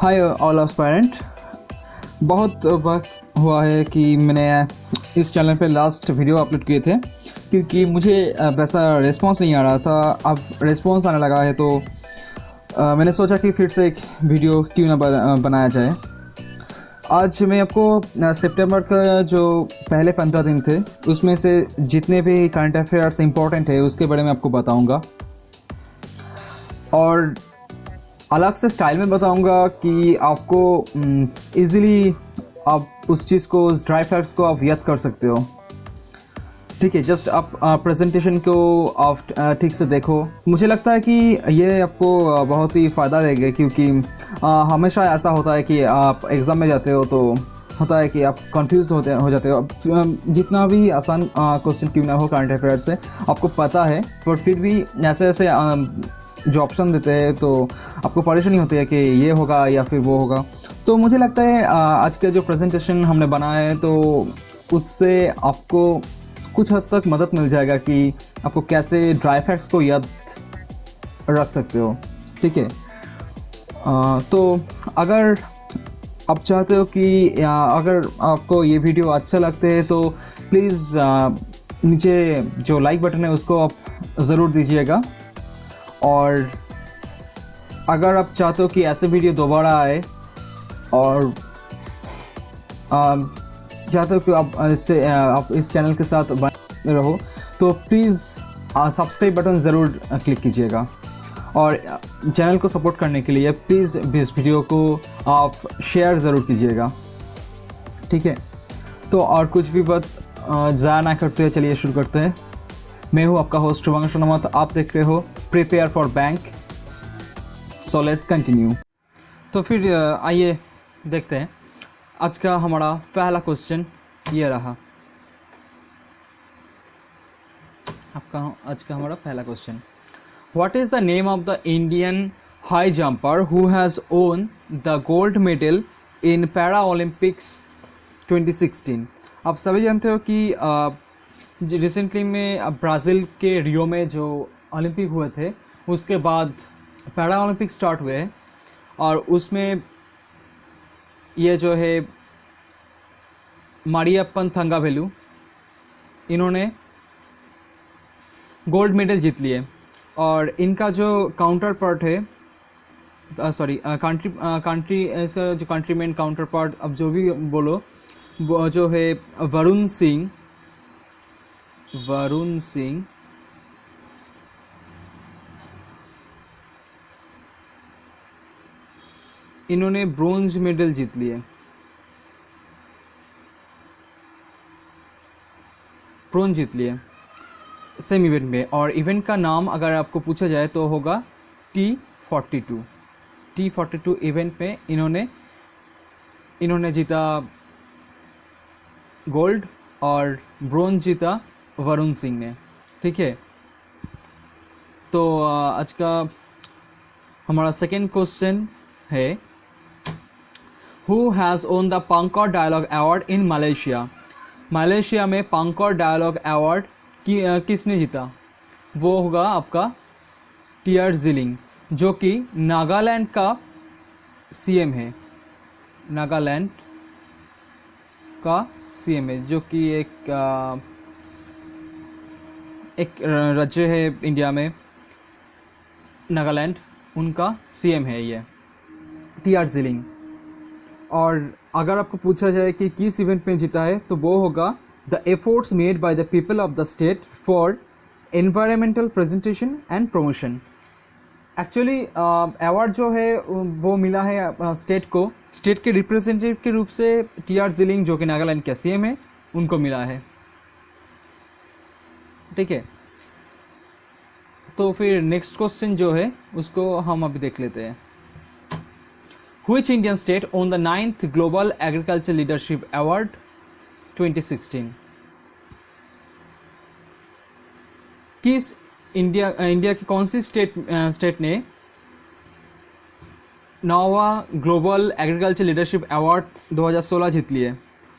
Hi all aspirant. बहुत वक्त हुआ है कि मैंने इस चैनल पे लास्ट वीडियो अपलोड किए थे क्योंकि मुझे वैसा रिस्पांस नहीं आ रहा था। अब रिस्पांस आने लगा है तो मैंने सोचा कि फिर से एक वीडियो क्यों ना बनाया जाए। आज मैं आपको सितंबर का जो पहले 15 दिन थे उसमें से जितने भी करंट अफेयर्स इंपॉर्टेंट है उसके बारे में आपको बताऊंगा और अलग से स्टाइल में बताऊंगा कि आपको इजीली आप उस चीज़ को, उस ड्राई फैक्ट्स को आप याद कर सकते हो। ठीक है, जस्ट आप प्रेजेंटेशन को आप ठीक से देखो। मुझे लगता है कि ये आपको बहुत ही फ़ायदा देगा क्योंकि हमेशा ऐसा होता है कि आप एग्ज़ाम में जाते हो तो होता है कि आप कंफ्यूज हो जाते हो। जितना भी आसान क्वेश्चन क्यों ना हो करंट अफेयर से आपको पता है, पर फिर भी ऐसे ऐसे जो ऑप्शन देते हैं तो आपको परेशानी होती है कि ये होगा या फिर वो होगा। तो मुझे लगता है आज का जो प्रेजेंटेशन हमने बनाया है तो उससे आपको कुछ हद तक मदद मिल जाएगा कि आपको कैसे ड्राई फैक्ट्स को याद रख सकते हो। ठीक है, तो अगर आप चाहते हो कि अगर आपको ये वीडियो अच्छा लगते हैं तो प्लीज़ नीचे जो लाइक बटन है उसको आप ज़रूर दीजिएगा। और अगर आप चाहते हो कि ऐसे वीडियो दोबारा आए और चाहते हो कि आप इस चैनल के साथ बने रहो तो प्लीज़ सब्सक्राइब बटन ज़रूर क्लिक कीजिएगा। और चैनल को सपोर्ट करने के लिए प्लीज़ इस वीडियो को आप शेयर ज़रूर कीजिएगा। ठीक है, तो और कुछ भी बात ज़ाया ना करते हुए चलिए शुरू करते हैं। मैं हूँ आपका होस्ट शुभांशु नमत, आप देख रहे हो prepare for bank. So let's continue. तो फिर आइए देखते हैं। आज का हमारा पहला क्वेश्चन ये रहा। आज का हमारा पहला question, what is the name of the Indian high jumper who has won the gold medal in para Olympics 2016। आप सभी जानते हो कि रिसेंटली में ब्राज़ील के रियो में जो ओलंपिक हुए थे उसके बाद पैरा ओलंपिक स्टार्ट हुए और उसमें ये जो है मारियप्पन थंगावेलु, इन्होंने गोल्ड मेडल जीत लिए। और इनका जो काउंटर पार्ट है, कंट्री इसका जो कंट्रीमैन काउंटर पार्ट, अब जो भी बोलो, वो जो है वरुण सिंह इन्होंने ब्रोंज मेडल जीत लिए, ब्रोंज जीत लिए सेम इवेंट में। और इवेंट का नाम अगर आपको पूछा जाए तो होगा T42 इवेंट में इन्होंने जीता गोल्ड और ब्रोंज जीता वरुण सिंह ने। ठीक है, तो आज का हमारा सेकेंड क्वेश्चन है, who has won the Pangkor dialogue award in Malaysia. Malaysia में पंकॉर डायलॉग अवार्ड किसने जीता? वो होगा आपका टीआर जिलिंग, जो कि नागालैंड का सीएम है। नागालैंड का सीएम है, जो कि एक राज्य है इंडिया में, नागालैंड, उनका सीएम है ये टीआर जिलिंग। और अगर आपको पूछा जाए कि किस इवेंट में जीता है तो वो होगा the efforts made by the people of the state for environmental presentation and promotion. Actually award जो है वो मिला है स्टेट को, स्टेट के रिप्रेजेंटेटिव के रूप से टीआर जिलिंग, जो कि नागालैंड के सीएम है, उनको मिला है। ठीक है, तो फिर नेक्स्ट क्वेश्चन जो है उसको हम अभी देख लेते हैं। Which Indian state won the 9th Global Agriculture Leadership Award 2016? किस इंडिया की कौन सी स्टेट ने 9वां ग्लोबल एग्रीकल्चर लीडरशिप अवार्ड 2016 जीत लिए?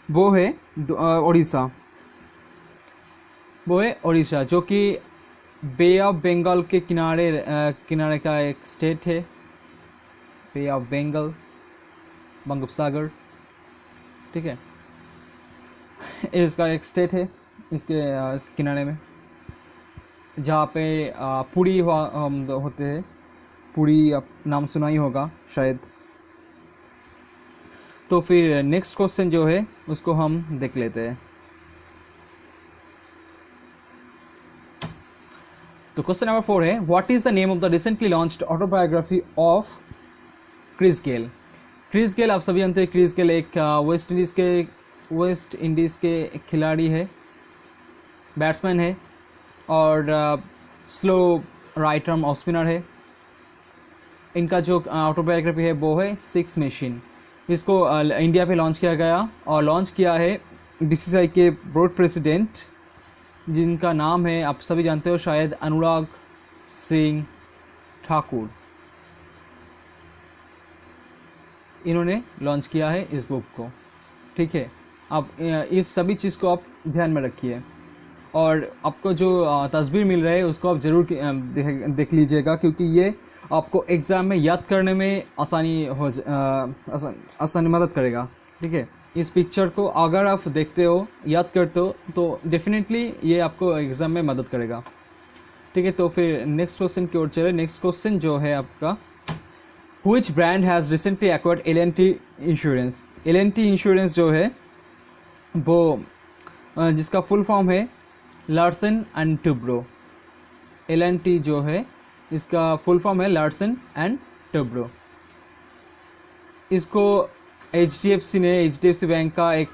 वो है ओडिशा, जो कि बे ऑफ बंगाल के किनारे का एक स्टेट है, बे ऑफ बंगाल। बंगोपसागर, ठीक है। इसका एक स्टेट है इसके किनारे में, जहाँ पे पुरी होते हैं। पुरी आप नाम सुना ही होगा शायद। तो फिर नेक्स्ट क्वेश्चन जो है उसको हम देख लेते हैं। तो क्वेश्चन नंबर 4 है, what is the name of the recently launched autobiography of Chris Gayle. Chris Gayle आप सभी जानते हैं, क्रिस गेल एक वेस्ट इंडीज़ के खिलाड़ी है, बैट्समैन है और slow right arm off spinner है। इनका जो ऑटोबायोग्राफी है वो है सिक्स मशीन। इसको इंडिया पे लॉन्च किया गया और लॉन्च किया है बीसीसीआई के बोर्ड प्रेसिडेंट, जिनका नाम है आप सभी जानते हो शायद अनुराग सिंह ठाकुर। इन्होंने लॉन्च किया है इस बुक को, ठीक है। अब इस सभी चीज़ को आप ध्यान में रखिए और आपको जो तस्वीर मिल रहा है उसको आप ज़रूर देख लीजिएगा, क्योंकि ये आपको एग्ज़ाम में याद करने में आसानी मदद करेगा, ठीक है। इस पिक्चर को अगर आप देखते हो, याद करते हो, तो डेफिनेटली ये आपको एग्ज़ाम में मदद करेगा, ठीक है। तो फिर नेक्स्ट क्वेश्चन की ओर चले। नेक्स्ट क्वेश्चन जो है आपका, which brand has recently acquired L&T insurance. L&T insurance जो है वो जिसका फुल फॉर्म है लार्सन एंड टुब्रो। एल&टी जो है इसका फुल फॉर्म है लार्सन एंड टुब्रो। इसको एचडीएफसी ने, एचडीएफसी बैंक का एक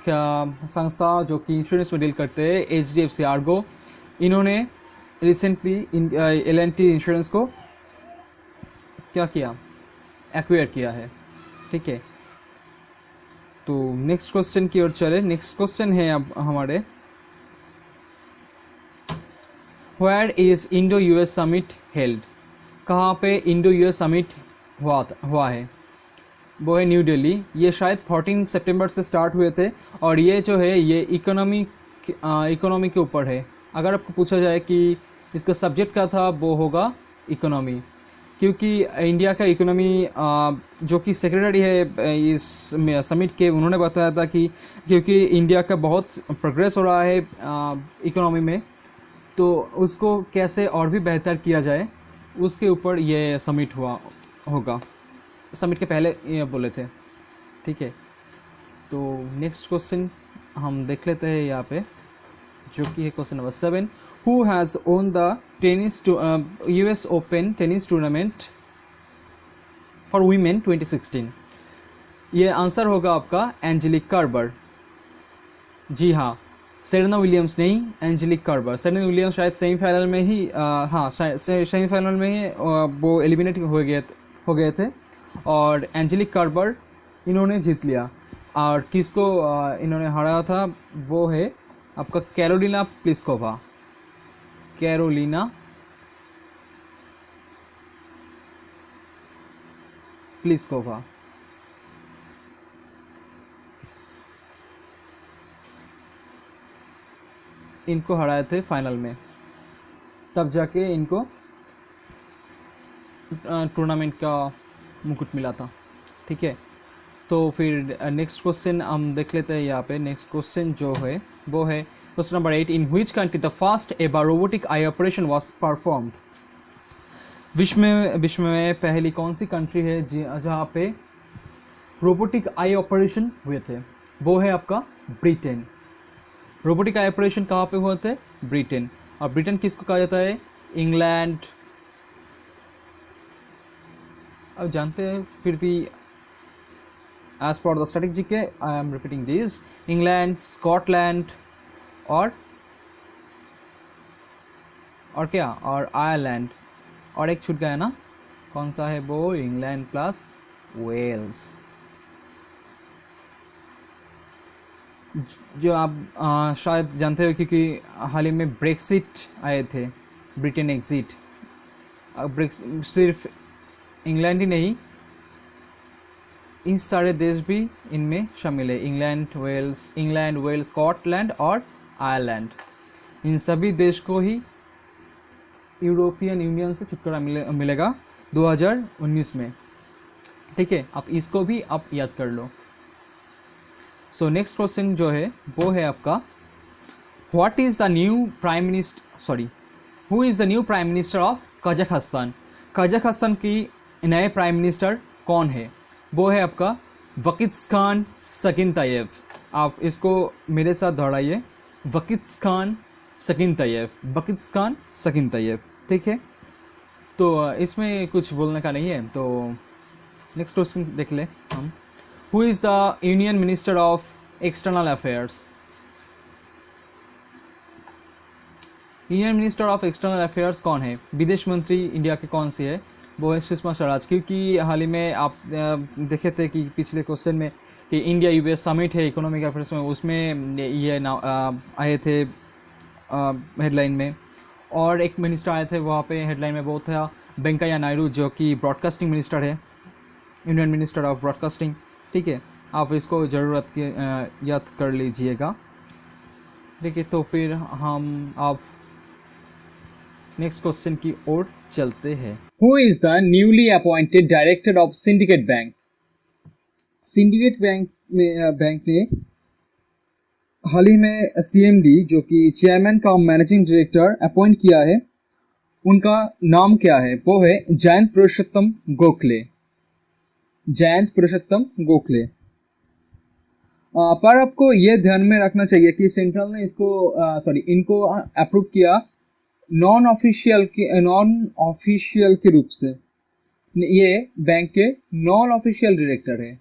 संस्था जो कि इंश्योरेंस में डील करते हैं, एचडीएफसी आर्गो, इन्होंने रिसेंटली एल&टी इंश्योरेंस को क्या किया, एक्वायर किया है, ठीक है। तो नेक्स्ट क्वेश्चन की ओर चले। नेक्स्ट क्वेश्चन है अब हमारे, where is Indo US summit held. कहाँ पे इंडो यूएस समिट हुआ है, वो है न्यू दिल्ली। ये शायद 14 सितंबर से स्टार्ट हुए थे और ये जो है ये इकोनॉमी के ऊपर है। अगर आपको पूछा जाए कि इसका सब्जेक्ट क्या था, वो होगा इकोनॉमी, क्योंकि इंडिया का इकोनॉमी जो कि सेक्रेटरी है इस समिट के, उन्होंने बताया था कि क्योंकि इंडिया का बहुत प्रोग्रेस हो रहा है इकोनॉमी में, तो उसको कैसे और भी बेहतर किया जाए उसके ऊपर ये समिट होगा। समिट के पहले ये बोले थे, ठीक है। तो नेक्स्ट क्वेश्चन हम देख लेते हैं यहाँ पे, जो कि है question number 7, who has won the US open tennis tournament for women 2016। ये आंसर होगा आपका एंजेलिक कर्बर। जी हाँ, सेरेना विलियम्स नहीं, एंजेलिक कर्बर। सेरेना विलियम्स शायद सेमीफाइनल में ही सेमीफाइनल में ही वो एलिमिनेट हो गए थे और एंजेलिक कर्बर इन्होंने जीत लिया। और किसको इन्होंने हराया था, वो है आपका कैरोलिना प्लिस्कोवा। Karolina Pliskova. इनको हराए थे फाइनल में, तब जाके इनको टूर्नामेंट का मुकुट मिला था, ठीक है। तो फिर नेक्स्ट क्वेश्चन हम देख लेते हैं यहाँ पे। नेक्स्ट क्वेश्चन जो है वो है question number 8, in which country the first ever robotic I operation was performed. विश्व में पहली कौन सी कंट्री है जहाँ पे रोबोटिक आई ऑपरेशन हुए थे, वो है आपका ब्रिटेन। रोबोटिक आई ऑपरेशन कहाँ पे हुए थे, ब्रिटेन। और ब्रिटेन किसको कहा जाता है, इंग्लैंड। अब जानते हैं, फिर भी एज पर द स्टैटिक के I am repeating this, England, Scotland और क्या, और आयरलैंड, और एक छूट गया ना, कौन सा है वो, इंग्लैंड प्लस वेल्स। जो आप शायद जानते हो, क्योंकि हाल ही में ब्रेक्सिट आए थे, ब्रिटेन एग्जिट। सिर्फ इंग्लैंड ही नहीं, इन सारे देश भी इनमें शामिल है, इंग्लैंड, वेल्स, स्कॉटलैंड और आयरलैंड। इन सभी देश को ही यूरोपियन यूनियन से छुटकारा मिलेगा 2019 में, ठीक है। आप इसको भी आप याद कर लो। सो नेक्स्ट क्वेश्चन जो है वो है आपका, what is the new prime minister, sorry, who is the new prime minister of Kazakhstan? Kazakhstan की नए प्राइम मिनिस्टर कौन है? वो है आपका वकित्सखान सकिनतायेव। आप इसको मेरे साथ दोहराइए, वकित्सखान सकिनतायेव, वकित्सखान सकिनतायेव, ठीक है। तो इसमें कुछ बोलने का नहीं है, तो नेक्स्ट क्वेश्चन देख ले हम। Who is the union minister of external affairs? Union minister of external affairs कौन है? विदेश मंत्री इंडिया के कौन सी है? वो है सुषमा स्वराज। क्योंकि हाल ही में आप देखे थे कि पिछले क्वेश्चन में कि इंडिया यूएस समिट है इकोनॉमिक अफेयर्स में, उसमें ये आए थे हेडलाइन में, और एक मिनिस्टर आए थे वहाँ पे हेडलाइन में, वो था वेंकैया नायडू, जो कि ब्रॉडकास्टिंग मिनिस्टर है, यूनियन मिनिस्टर ऑफ ब्रॉडकास्टिंग, ठीक है। आप इसको ज़रूरत के याद कर लीजिएगा, ठीक है। तो फिर हम आप नेक्स्ट क्वेश्चन की ओर चलते हैं। Who is the newly appointed director of syndicate bank? Syndicate bank ने हाल ही में सीएमडी, जो कि चेयरमैन का मैनेजिंग डायरेक्टर अपॉइंट किया है, उनका नाम क्या है? वो है जयंत पुरुषोत्तम गोखले, जयंत पुरुषोत्तम गोखले। पर आपको ये ध्यान में रखना चाहिए कि सेंट्रल ने इसको इनको अप्रूव किया नॉन ऑफिशियल के रूप से। ये बैंक के नॉन ऑफिशियल डायरेक्टर है,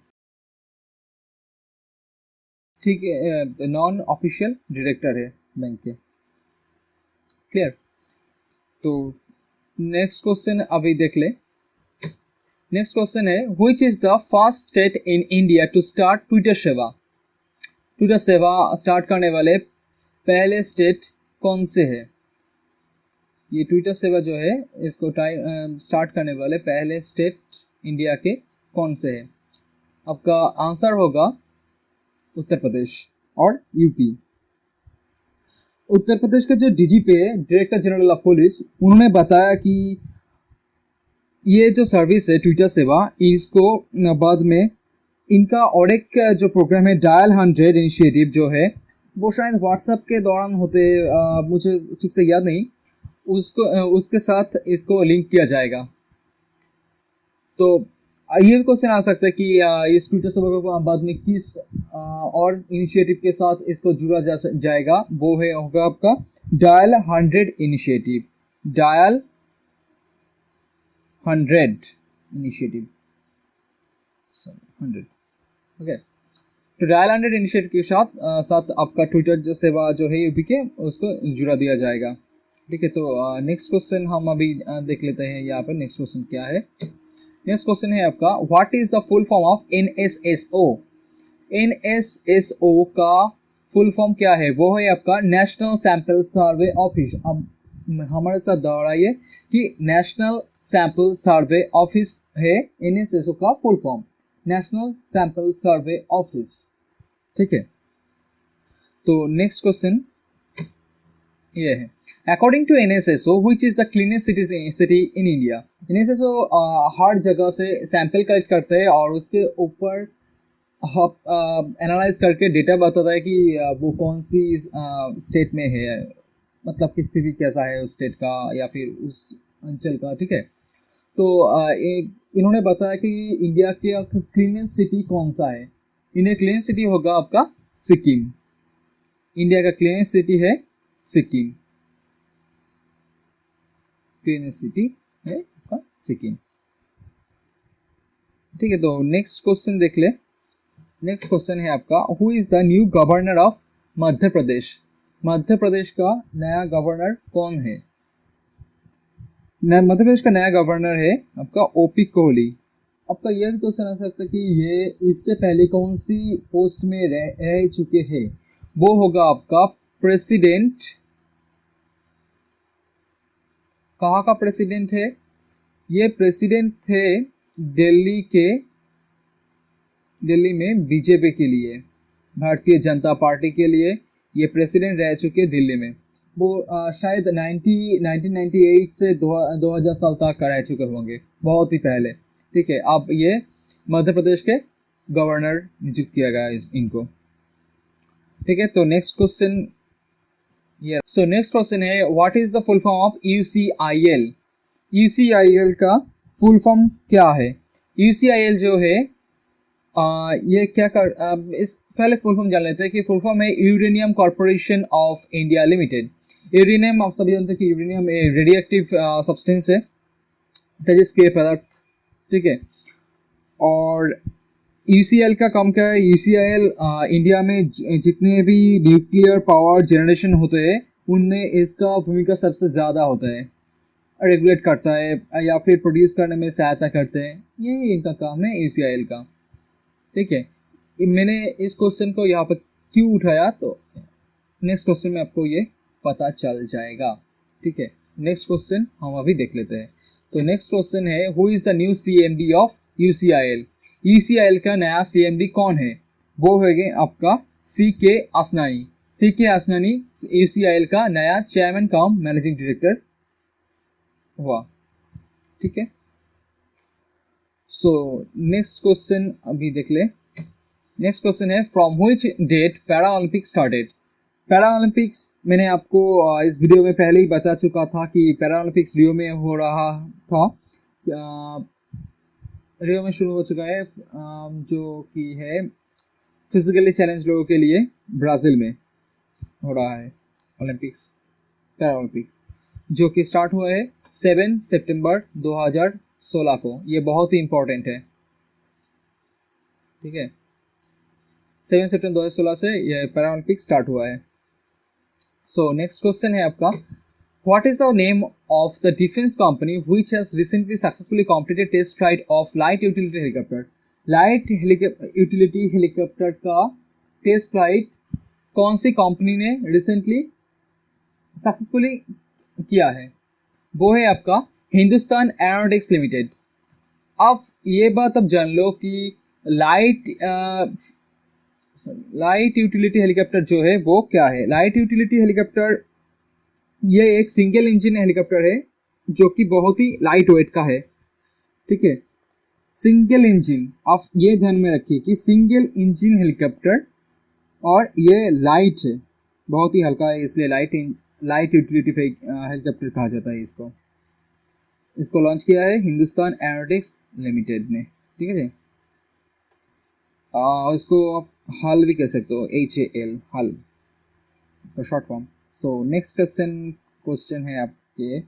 ठीक है, नॉन ऑफिशियल डायरेक्टर है बैंक के, क्लियर। तो नेक्स्ट क्वेश्चन अभी देख ले। नेक्स्ट क्वेश्चन है, which is the first state in India to start Twitter Seva? Twitter Seva start करने वाले पहले स्टेट कौन से है? ये ट्विटर सेवा जो है इसको स्टार्ट करने वाले पहले स्टेट इंडिया के कौन से है? आपका आंसर होगा उत्तर प्रदेश और यूपी। उत्तर प्रदेश का जो डीजीपी है, डायरेक्टर जनरल ऑफ पुलिस, उन्होंने बताया कि ये जो सर्विस है ट्विटर सेवा, इसको बाद में इनका और एक जो प्रोग्राम है डायल 100 इनिशिएटिव जो है, वो शायद व्हाट्सएप के दौरान होते, मुझे ठीक से याद नहीं, उसके साथ इसको लिंक किया जाएगा। तो ये क्वेश्चन आ सकता है कि इस ट्विटर सेवा को बाद में किस और इनिशिएटिव के साथ इसको जुड़ा जाएगा। वो है होगा आपका dial 100 initiative, dial 100 initiative, 100, okay. तो डायल 100 इनिशिएटिव के साथ आपका ट्विटर जो सेवा जो है यूपी के, उसको जुड़ा दिया जाएगा, ठीक है। तो नेक्स्ट क्वेश्चन हम अभी देख लेते हैं। यहाँ पर नेक्स्ट क्वेश्चन क्या है? नेक्स्ट क्वेश्चन है आपका, what is the full form of NSSO? NSSO का फुल फॉर्म क्या है? वो है आपका नेशनल सैंपल सर्वे ऑफिस। अब हमारे साथ दोहराइए कि नेशनल सैंपल सर्वे ऑफिस है एनएसएसओ का full form, national sample survey office, ठीक है। तो नेक्स्ट क्वेश्चन ये है, according to NSSO, which is the cleanest city in India? NSSO हर जगह से सैंपल कलेक्ट करते हैं और उसके ऊपर एनालाइज करके डेटा बताता है कि वो कौन सी स्टेट में है, मतलब की स्थिति कैसा है उस स्टेट का या फिर उस अंचल का, ठीक है। तो इन्होंने बताया कि इंडिया के क्लीनेस्ट सिटी कौन सा है। इंडिया क्लीनेस्ट सिटी होगा आपका सिक्किम। इंडिया का क्लीनेस्ट सिटी है सिक्किम, क्लीनेस्ट सिटी है आपका सिक्किम, ठीक है। तो नेक्स्ट क्वेश्चन देख ले। नेक्स्ट क्वेश्चन है आपका, who is the new governor of Madhya Pradesh? Madhya Pradesh का नया गवर्नर कौन है? मध्य प्रदेश का नया गवर्नर है आपका ओपी कोहली। आपका यह भी क्वेश्चन आ सकता है कि ये इससे पहले कौन सी पोस्ट में रह चुके हैं। वो होगा आपका प्रेसिडेंट। कहाँ का प्रेसिडेंट है? ये प्रेसिडेंट थे दिल्ली में बीजेपी के लिए, भारतीय जनता पार्टी के लिए ये प्रेसिडेंट रह चुके दिल्ली में। वो शायद 1998 से 2000 साल तक रह चुके होंगे, बहुत ही पहले, ठीक है। अब ये मध्य प्रदेश के गवर्नर नियुक्त किया गया इनको, ठीक है, तो नेक्स्ट क्वेश्चन ये, सो नेक्स्ट क्वेश्चन है what is the full form of UCIL. UCIL का फुल फॉर्म क्या है? यूसीआईएल जो है ये क्या कर इस पहले फुल फॉर्म जान लेते हैं कि फुल फॉर्म है uranium corporation of India limited. Uranium आप सभी जानते हैं कि यूरेनियम रेडियो एक्टिव सब्सटेंस है, तेजस्क्रिय पदार्थ, ठीक है। और यूसीएल का काम क्या है? यूसीएल इंडिया में जितने भी न्यूक्लियर पावर जनरेशन होते हैं उनमें इसका भूमिका सबसे ज़्यादा होता है, रेगुलेट करता है या फिर प्रोड्यूस करने में सहायता करते हैं, यही इनका काम है यूसीएल का, ठीक है। मैंने इस क्वेश्चन को यहाँ पर क्यों उठाया तो नेक्स्ट क्वेश्चन में आपको ये पता चल जाएगा, ठीक है। नेक्स्ट क्वेश्चन हम अभी देख लेते हैं। तो नेक्स्ट क्वेश्चन है who is the new CMD of UCIL. UCIL का नया सीएमडी कौन है? वो है आपका C K Asnani. C K Asnani UCIL का नया चेयरमैन कम मैनेजिंग डायरेक्टर हुआ, ठीक है। सो नेक्स्ट क्वेश्चन अभी देख ले। नेक्स्ट क्वेश्चन है from which date para Olympic started. Para Olympics मैंने आपको इस वीडियो में पहले ही बता चुका था कि पैरा ओलंपिक्स रियो में हो रहा था, रियो में शुरू हो चुका है, जो कि है फिजिकली चैलेंज लोगों के लिए ब्राजील में हो रहा है ओलंपिक्स, पैरा ओलंपिक्स, जो कि स्टार्ट हुआ है 7 सितंबर 2016 को। ये बहुत ही इंपॉर्टेंट है, ठीक है। 7 सितंबर 2016 से ये पैरा ओलंपिक स्टार्ट हुआ है। सो नेक्स्ट क्वेश्चन है आपका what is the name of the defence company which has recently successfully completed test flight of light utility helicopter. Light utility helicopter का टेस्ट फ्लाइट कौन सी कंपनी ने recently successfully किया है? वो है आपका हिंदुस्तान एरोनॉटिक्स लिमिटेड। अब ये बात अब जान लो कि लाइट यूटिलिटी हेलीकॉप्टर जो है वो क्या है। लाइट यूटिलिटी हेलीकॉप्टर ये एक सिंगल इंजन हेलीकॉप्टर है जो कि बहुत ही लाइट वेट का है, ठीक है। सिंगल इंजन, आप ये ध्यान में रखिए कि सिंगल इंजन हेलीकॉप्टर और ये लाइट है, बहुत ही हल्का है, इसलिए लाइट यूटिलिटी हेलीकॉप्टर कहा जाता है इसको। इसको लॉन्च किया है हिंदुस्तान एरोनॉटिक्स लिमिटेड ने, ठीक है जी। इसको आप हल भी कह सकते हो, HAL, हल इसका शॉर्ट फॉर्म। सो नेक्स्ट क्वेश्चन है आपके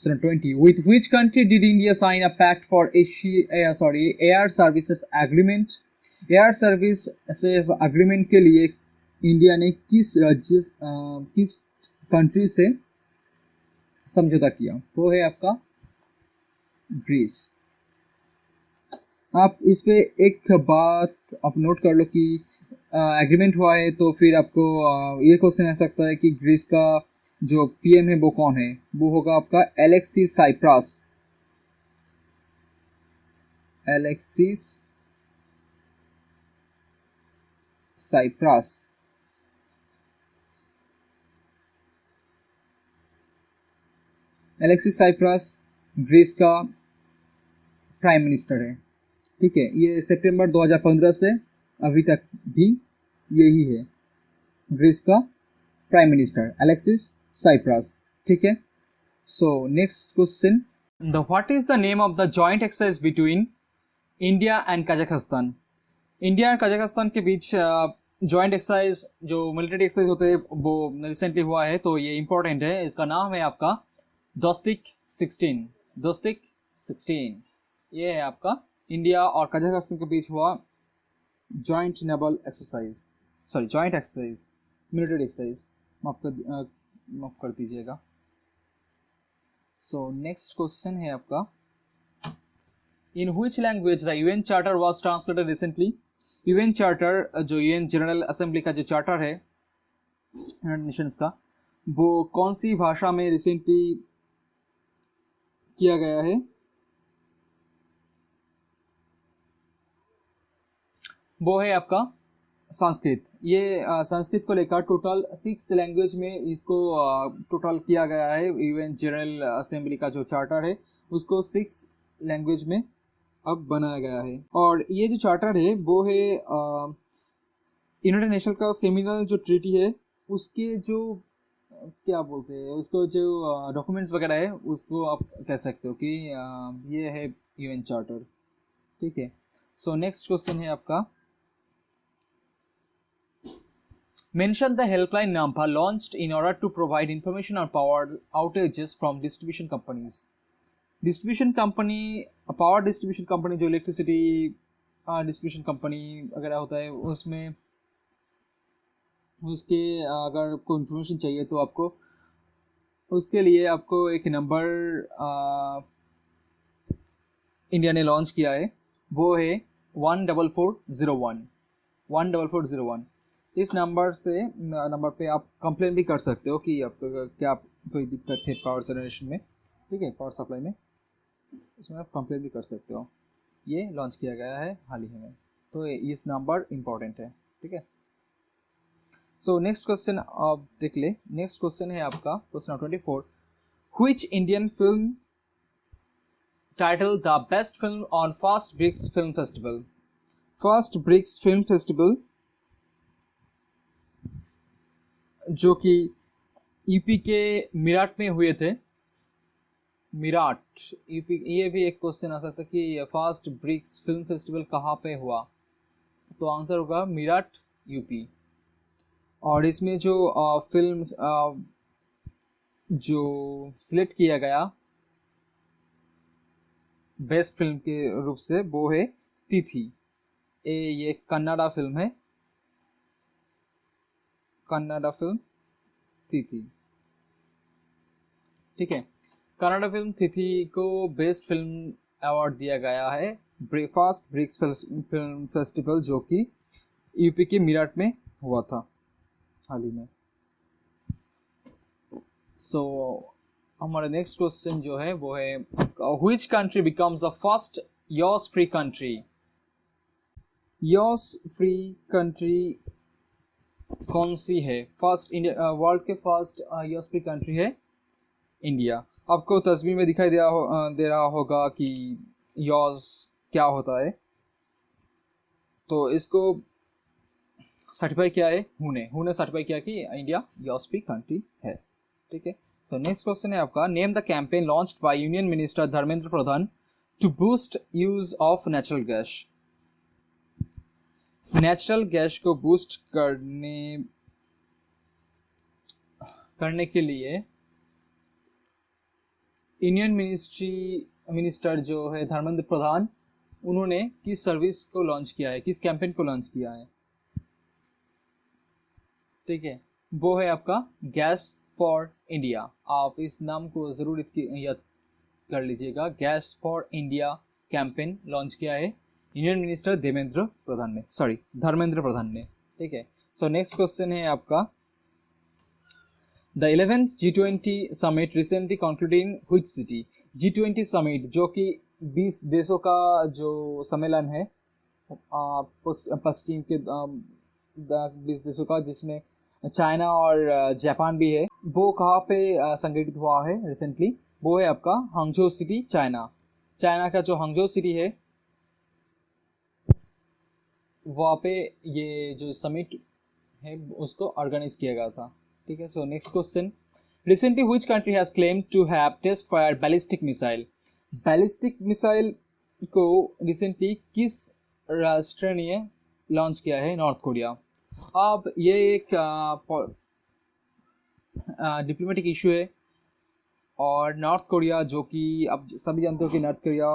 20 with which country did India sign a pact for air services agreement। Air service agreement के लिए इंडिया ने किस राज्य किस कंट्री से समझौता किया? वो है आपका ग्रीस। आप इस पे एक बात आप नोट कर लो कि एग्रीमेंट हुआ है तो फिर आपको ये क्वेश्चन आ सकता है कि ग्रीस का जो पीएम है वो कौन है? वो होगा आपका Alexis Cyprus. Alexis Cyprus, Alexis Cyprus Greece का प्राइम मिनिस्टर है, ठीक है। ये सितंबर 2015 से अभी तक भी यही है ग्रीस का प्राइम मिनिस्टर एलेक्सिस साइप्रास, ठीक है। So next question the what is the name of the joint exercise between India and Kazakhstan. India और कजाकिस्तान के बीच जॉइंट एक्सरसाइज जो मिलिट्री एक्सरसाइज होते हैं वो रिसेंटली हुआ है, तो ये इंपॉर्टेंट है। इसका नाम है आपका दोस्तिक 16। दोस्तिक 16 ये है आपका इंडिया और कजाकिस्तान के बीच हुआ joint naval exercise, sorry joint exercise, military exercise, माफ कर दीजिएगा। सो नेक्स्ट क्वेश्चन है आपका in which language the UN charter was translated recently. UN charter जो यूएन जनरल असेंबली का जो चार्टर है यूनाइटेड नेशंस का, वो कौन सी भाषा में रिसेंटली किया गया है? वो है आपका संस्कृत। ये संस्कृत को लेकर टोटल 6 लैंग्वेज में इसको टोटल किया गया है। यूएन जनरल असेंबली का जो चार्टर है उसको 6 लैंग्वेज में अब बनाया गया है। और ये जो चार्टर है वो है यूनाइटेड नेशन का सेमिनल जो ट्रीटी है उसके जो क्या बोलते हैं उसको, जो डॉक्यूमेंट्स वगैरह है उसको आप कह सकते हो कि ये है यूएन चार्टर। ठीक है, सो नेक्स्ट क्वेश्चन है आपका, mention the helpline number launched in order to provide information on power outages from distribution companies। Distribution company, power distribution company जो इलेक्ट्रिसिटी डिस्ट्रीब्यूशन कंपनी वगैरह होता है उसमें उसके अगर आपको इन्फॉर्मेशन चाहिए तो आपको उसके लिए आपको एक नंबर इंडिया ने लॉन्च किया है, वो है 14401। 14401 इस नंबर पे आप कंप्लेन भी कर सकते हो कि आपको क्या कोई दिक्कत है पावर जनरेशन में। ठीक है, पावर सप्लाई में, इसमें आप कंप्लेन भी कर सकते हो। ये लॉन्च किया गया है हाल ही में, तो इस नंबर इम्पोर्टेंट है। ठीक है, सो नेक्स्ट क्वेश्चन आप देख ले। नेक्स्ट क्वेश्चन है आपका question 24, which Indian film title the best film on first BRICS film festival. First BRICS film festival जो कि यूपी के मीरठ में हुए थे, मीरठ यूपी। ये भी एक क्वेश्चन आ सकता है कि फर्स्ट ब्रिक्स फिल्म फेस्टिवल कहाँ पे हुआ, तो आंसर होगा मीरठ यूपी। और इसमें जो फिल्म्स जो सिलेक्ट किया गया बेस्ट फिल्म के रूप से वो है तिथि। ये कन्नाडा फिल्म है, कन्नाडा फिल्म तिथि। ठीक है, कन्नाडा फिल्म तिथि को बेस्ट फिल्म अवार्ड दिया गया है फर्स्ट ब्रिक्स फिल्म फेस्टिवल जो कि यूपी के मीरठ में हुआ था हाल ही में। सो हमारा नेक्स्ट क्वेश्चन जो है वो है, which country becomes the first yaws free country. Yaws free country कौन सी है? फर्स्ट इंडिया, वर्ल्ड के फर्स्ट यॉस फ्री कंट्री है इंडिया। आपको तस्वीर में दिखाई दे रहा होगा कि यॉस क्या होता है। तो इसको सर्टिफाई किया है हु ने सर्टिफाई किया कि इंडिया यॉस फ्री कंट्री है। ठीक है, सो नेक्स्ट क्वेश्चन है आपका, name the campaign launched by union minister Dharmendra Pradhan to boost use of natural gas. Natural gas को बूस्ट करने के लिए यूनियन मिनिस्टर जो है धर्मेंद्र प्रधान, उन्होंने किस सर्विस को लॉन्च किया है, किस कैंपेन को लॉन्च किया है? ठीक है, वो है आपका गैस फॉर इंडिया। आप इस नाम को जरूर याद कर लीजिएगा, gas for India campaign launch किया है यूनियन मिनिस्टर धर्मेंद्र प्रधान ने। ठीक है, सो नेक्स्ट क्वेश्चन है आपका, the 11th G20 summit recently concluding which city. G20 summit जो कि 20 देशों का जो सम्मेलन है पश्चिम के 20 देशों का, जिसमें चाइना और जापान भी है, वो कहाँ पे संगठित हुआ है रिसेंटली? वो है आपका हांगझो सिटी, चाइना का जो हांगझो सिटी है वहाँ पे ये जो समिट है उसको ऑर्गेनाइज किया गया था। ठीक है, so next question, recently which country has claimed to have test fire ballistic missile. Ballistic missile को रिसेंटली किस राष्ट्र ने लॉन्च किया है? North Korea. अब ये एक डिप्लोमेटिक इशू है, और नॉर्थ कोरिया जो कि अब सभी जानते हो कि नॉर्थ कोरिया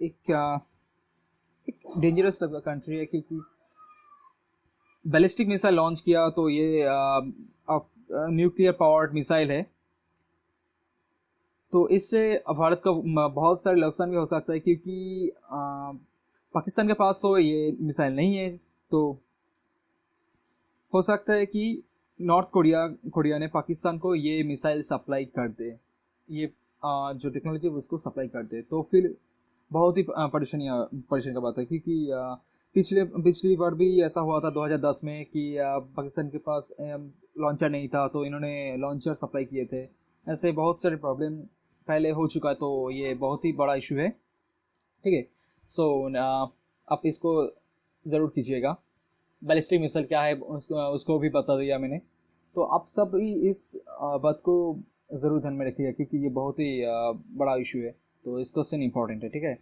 एक डेंजरस कंट्री है, क्योंकि बैलिस्टिक मिसाइल लॉन्च किया तो ये न्यूक्लियर पावर्ड मिसाइल है, तो इससे भारत का बहुत सारे नुकसान भी हो सकता है, क्योंकि पाकिस्तान के पास तो ये मिसाइल नहीं है, तो हो सकता है कि नॉर्थ कोरिया ने पाकिस्तान को ये मिसाइल सप्लाई कर दे, ये जो टेक्नोलॉजी है उसको सप्लाई कर दे, तो फिर बहुत ही परेशानी का बात है, क्योंकि पिछली बार भी ऐसा हुआ था 2010 में कि पाकिस्तान के पास लॉन्चर नहीं था, तो इन्होंने लॉन्चर सप्लाई किए थे। ऐसे बहुत सारे प्रॉब्लम पहले हो चुका है, तो ये बहुत ही बड़ा इशू है। ठीक है, सो आप इसको ज़रूर कीजिएगा। बैलिस्टिक मिसाइल क्या है उसको भी बता दिया मैंने। तो आप सब ही इस बात को ज़रूर ध्यान में रखिएगा क्योंकि ये बहुत ही बड़ा इशू है। तो इस क्वेश्चन इंपॉर्टेंट है, ठीक है।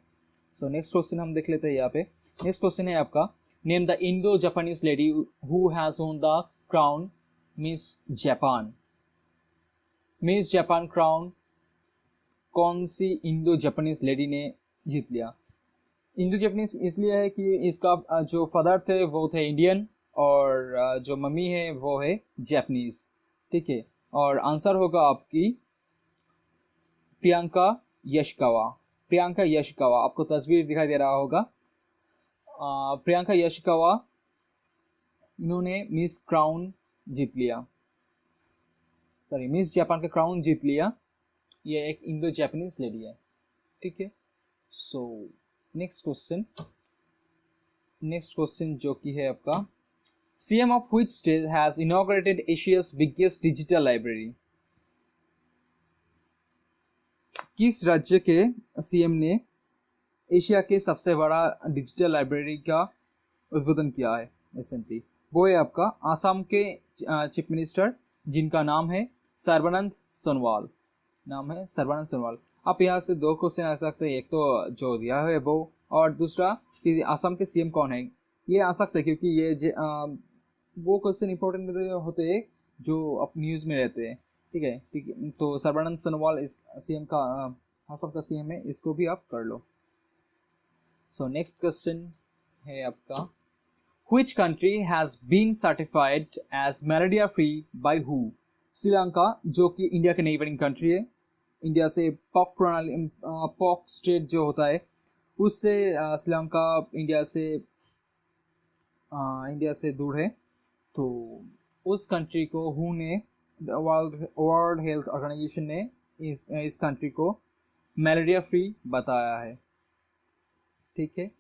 सो नेक्स्ट क्वेश्चन हम देख लेते हैं यहाँ पे। नेक्स्ट क्वेश्चन है आपका, name the Indo Japanese lady who has won the crown miss Japan. Miss Japan crown कौन सी इंडो जापानीज लेडी ने जीत लिया? इंडो जापानीज इसलिए है कि इसका जो फादर थे वो थे इंडियन और जो मम्मी है वो है जापानीज, ठीक है। और आंसर होगा आपकी प्रियंका यशकावा। प्रियंका यशकावा, आपको तस्वीर दिखाई दे रहा होगा। प्रियंका यशकावा, इन्होंने मिस क्राउन जीत लिया, सॉरी मिस जापान का क्राउन जीत लिया। ये एक इंडो जापानीज लेडी है, ठीक है। सो नेक्स्ट क्वेश्चन जो कि है आपका, CM of which state has inaugurated Asia's biggest digital library. किस राज्य के सीएम ने एशिया के सबसे बड़ा डिजिटल लाइब्रेरी का उद्घाटन किया है रिसेंटली? वो है आपका आसाम के चीफ मिनिस्टर, जिनका नाम है सर्बानंद सोनोवाल। नाम है सर्बानंद सोनोवाल। आप यहाँ से दो क्वेश्चन आ सकते हैं, एक तो जो दिया है वो, और दूसरा कि आसाम के सीएम कौन है। ये आ सकता है क्योंकि ये वो क्वेश्चन इंपॉर्टेंट होते हैं जो अब न्यूज़ में रहते हैं, ठीक है। ठीक है, तो सर्बानंद सोनोवाल इस सीएम का आसाम का सीएम है, इसको भी आप कर लो। सो नेक्स्ट क्वेश्चन है आपका, Which country has been certified as malaria free by who? Sri Lanka, जो कि इंडिया के नेबरिंग कंट्री है। इंडिया से पॉक प्रणाली पॉक स्टेट जो होता है उससे श्रीलंका इंडिया से दूर है। तो उस कंट्री को हु ने, वर्ल्ड हेल्थ ऑर्गेनाइजेशन ने इस कंट्री को मलेरिया फ्री बताया है, ठीक है।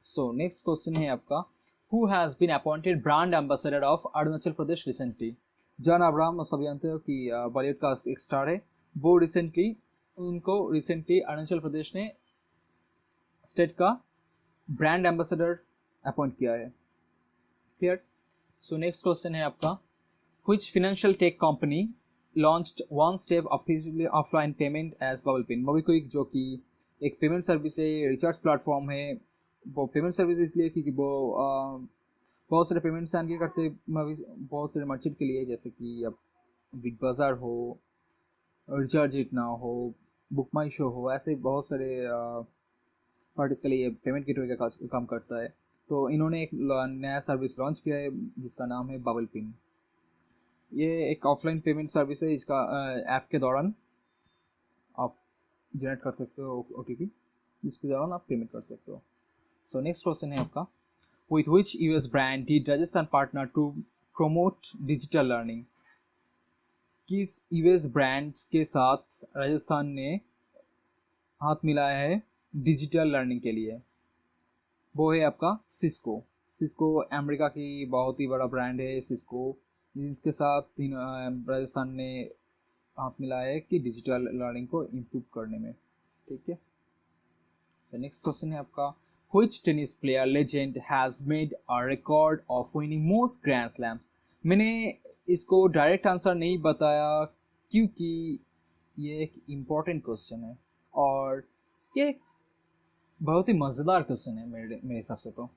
सो नेक्स्ट क्वेश्चन है आपका, Who has been appointed brand ambassador of Arunachal Pradesh recently? John Abraham, सब जानते हो कि बॉलीवुड का एक स्टार है। वो रिसेंटली अरुणाचल प्रदेश ने स्टेट का ब्रांड एम्बेसडर अपॉइंट किया है, क्लियर। सो नेक्स्ट क्वेश्चन है आपका, Which financial tech company launched one step officially offline payment as BubblePin? MobiKwik, जो कि एक पेमेंट सर्विस है, रिचार्ज प्लेटफॉर्म है। वो पेमेंट सर्विस इसलिए क्योंकि वो बहुत सारे पेमेंट्स आगे करते बहुत सारे मर्चेंट के लिए, जैसे कि अब बिग बाज़ार हो, रिचार्ज इट नाउ हो, बुक माई शो हो, ऐसे बहुत सारे पार्टीज के लिए पेमेंट गेटवे का काम करता है। तो इन्होंने एक नया सर्विस लॉन्च किया है जिसका नाम है बबल पिन। ये एक ऑफलाइन पेमेंट सर्विस है। इसका ऐप के दौरान आप जनरेट कर सकते हो OTP, जिसके दौरान आप पेमेंट कर सकते हो। सो नेक्स्ट क्वेश्चन है आपका, With which US brand did Rajasthan partner to promote digital learning? किस यूएस ब्रांड के साथ राजस्थान ने हाथ मिलाया है डिजिटल लर्निंग के लिए? वो है आपका सिस्को। सिस्को अमेरिका की बहुत ही बड़ा ब्रांड है सिस्को, जिसके साथ राजस्थान ने हाथ मिलाया है कि डिजिटल लर्निंग को इम्प्रूव करने में, ठीक है। सो नेक्स्ट क्वेश्चन है आपका, Which tennis player legend has made a record of winning most Grand Slams? मैंने इसको डायरेक्ट आंसर नहीं बताया क्योंकि ये एक इम्पॉर्टेंट क्वेश्चन है और ये बहुत ही मज़ेदार क्वेश्चन है मेरे हिसाब से। तो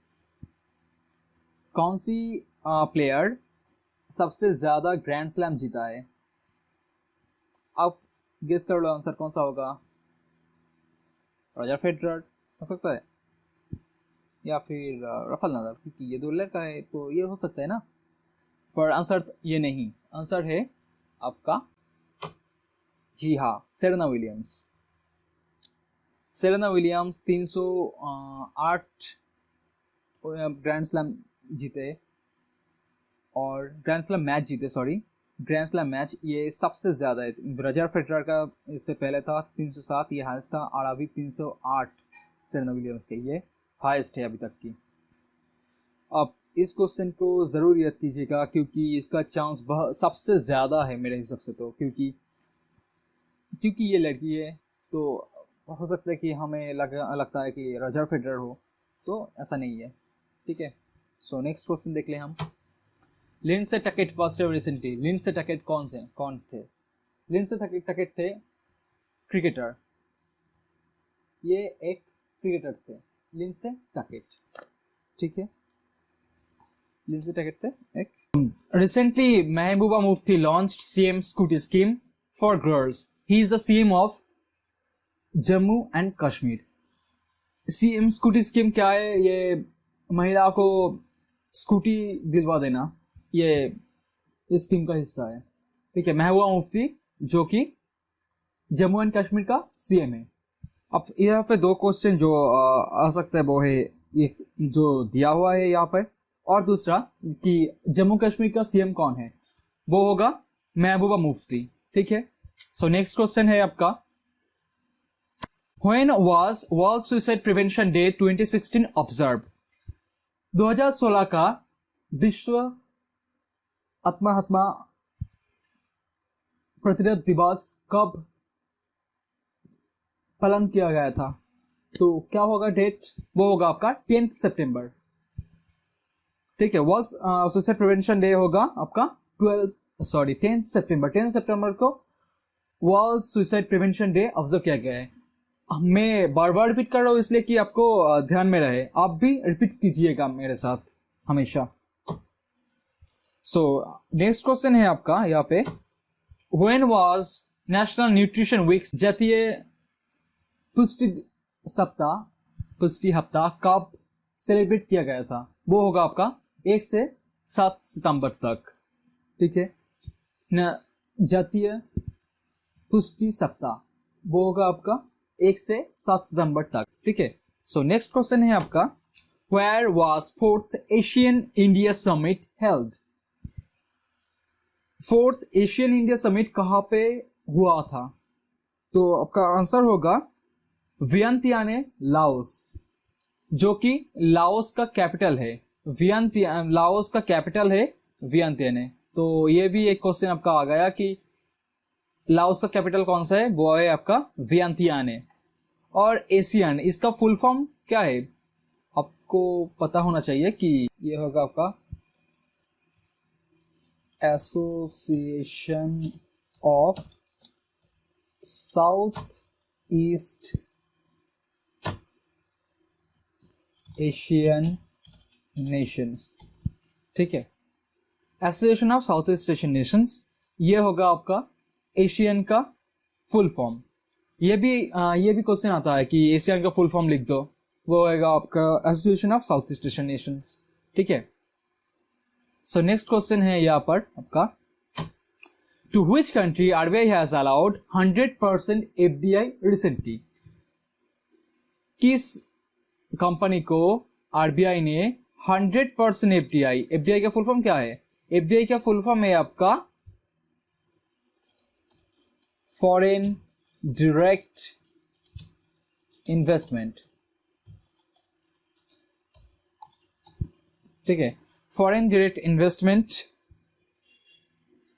कौन सी प्लेयर सबसे ज़्यादा ग्रैंड स्लैम जीता है? आप गेस कर लो आंसर कौन सा होगा। रॉजर फेडरर हो सकता है, या फिर राफेल नडाल, क्योंकि ये दो लड़का है तो ये हो सकता है ना। पर आंसर ये नहीं, आंसर है आपका, जी हाँ, Serena Williams. Serena Williams 308 grand slam जीते, और ग्रैंड स्लैम मैच जीते, सॉरी ग्रैंड स्लैम मैच, ये सबसे ज़्यादा है। रॉजर फेडरर का इससे पहले था 307, ये हाईएस्ट था, और अभी 308 सेरेना विलियम्स के ये हाईएस्ट है अभी तक की। अब इस क्वेश्चन को ज़रूर याद कीजिएगा क्योंकि इसका चांस सबसे ज़्यादा है मेरे हिसाब से। तो क्योंकि ये लड़की है तो हो सकता है कि हमें लगता है कि रॉजर फेडरर हो, तो ऐसा नहीं है, ठीक है। सो नेक्स्ट क्वेश्चन देख ले हम। Lindsey Tuckett first ever recently. Lindsey Tuckett कौन थे? लिंडसे टकेट थे क्रिकेटर, ये एक क्रिकेटर थे लिंडसे टकेट, ठीक है। लिंडसे टकेट थे एक। Recently Mehbooba Mufti launched CM scooty scheme for girls. He is the CM of Jammu and Kashmir. CM scooty scheme क्या है? ये महिला को स्कूटी दिलवा देना, ये इस स्कीम का हिस्सा है, ठीक है। महबूबा मुफ्ती जो कि जम्मू एंड कश्मीर का सीएम है। अब यहाँ पे दो क्वेश्चन जो आ सकता है वो है ये जो दिया हुआ है यहाँ पर, और दूसरा कि जम्मू कश्मीर का सीएम कौन है, वो होगा महबूबा मुफ्ती, ठीक है। सो नेक्स्ट क्वेश्चन है आपका, when was world suicide prevention day 2016 observe? 2016 का विश्व आत्महत्या प्रतिरोध दिवस कब पालन किया गया था? तो क्या होगा डेट? वो होगा आपका 10 सितंबर, ठीक है। वर्ल्ड सुसाइड प्रिवेंशन डे होगा आपका 10 सितंबर। 10 सितंबर को world suicide prevention day observe किया गया है। मैं बार बार रिपीट कर रहा हूं इसलिए कि आपको ध्यान में रहे, आप भी रिपीट कीजिएगा मेरे साथ हमेशा। सो नेक्स्ट क्वेश्चन है आपका यहाँ पे, when was national nutrition week? जातीय पुष्टि हफ्ता कब सेलिब्रेट किया गया था? वो होगा आपका 1 से 7 सितंबर तक, ठीक है। जातीय पुष्टि सप्ताह वो होगा आपका 1 से 7 सितंबर तक, ठीक है। सो नेक्स्ट क्वेश्चन है आपका, where was 4th Asian India summit held? 4th Asian India summit कहाँ पे हुआ था? तो आपका आंसर होगा वियंतियाने, लाओस, जो कि लाओस का कैपिटल है। लाओस का कैपिटल है वियंतियाने। तो ये भी एक क्वेश्चन आपका आ गया कि लाओस का कैपिटल कौन सा है, वो है आपका वियंतियाने। और एशियन, इसका फुल फॉर्म क्या है आपको पता होना चाहिए कि ये होगा आपका Association of South East Asian nations, ठीक है। Association of South East Asian Nations, ये होगा आपका एशियन का फुल फॉर्म। ये भी क्वेश्चन आता है कि एशियन का फुल फॉर्म लिख दो, वो होगा आपका Association of South East Asian nations, ठीक है। सो नेक्स्ट क्वेश्चन है यहाँ पर आपका, to which country RBI has allowed 100% FDI recently? किस कंपनी को आरबीआई ने 100% एफडीआई का फुल फॉर्म क्या है? एफडीआई का फुल फॉर्म है आपका फॉरेन डायरेक्ट इन्वेस्टमेंट, ठीक है। फॉरेन डायरेक्ट इन्वेस्टमेंट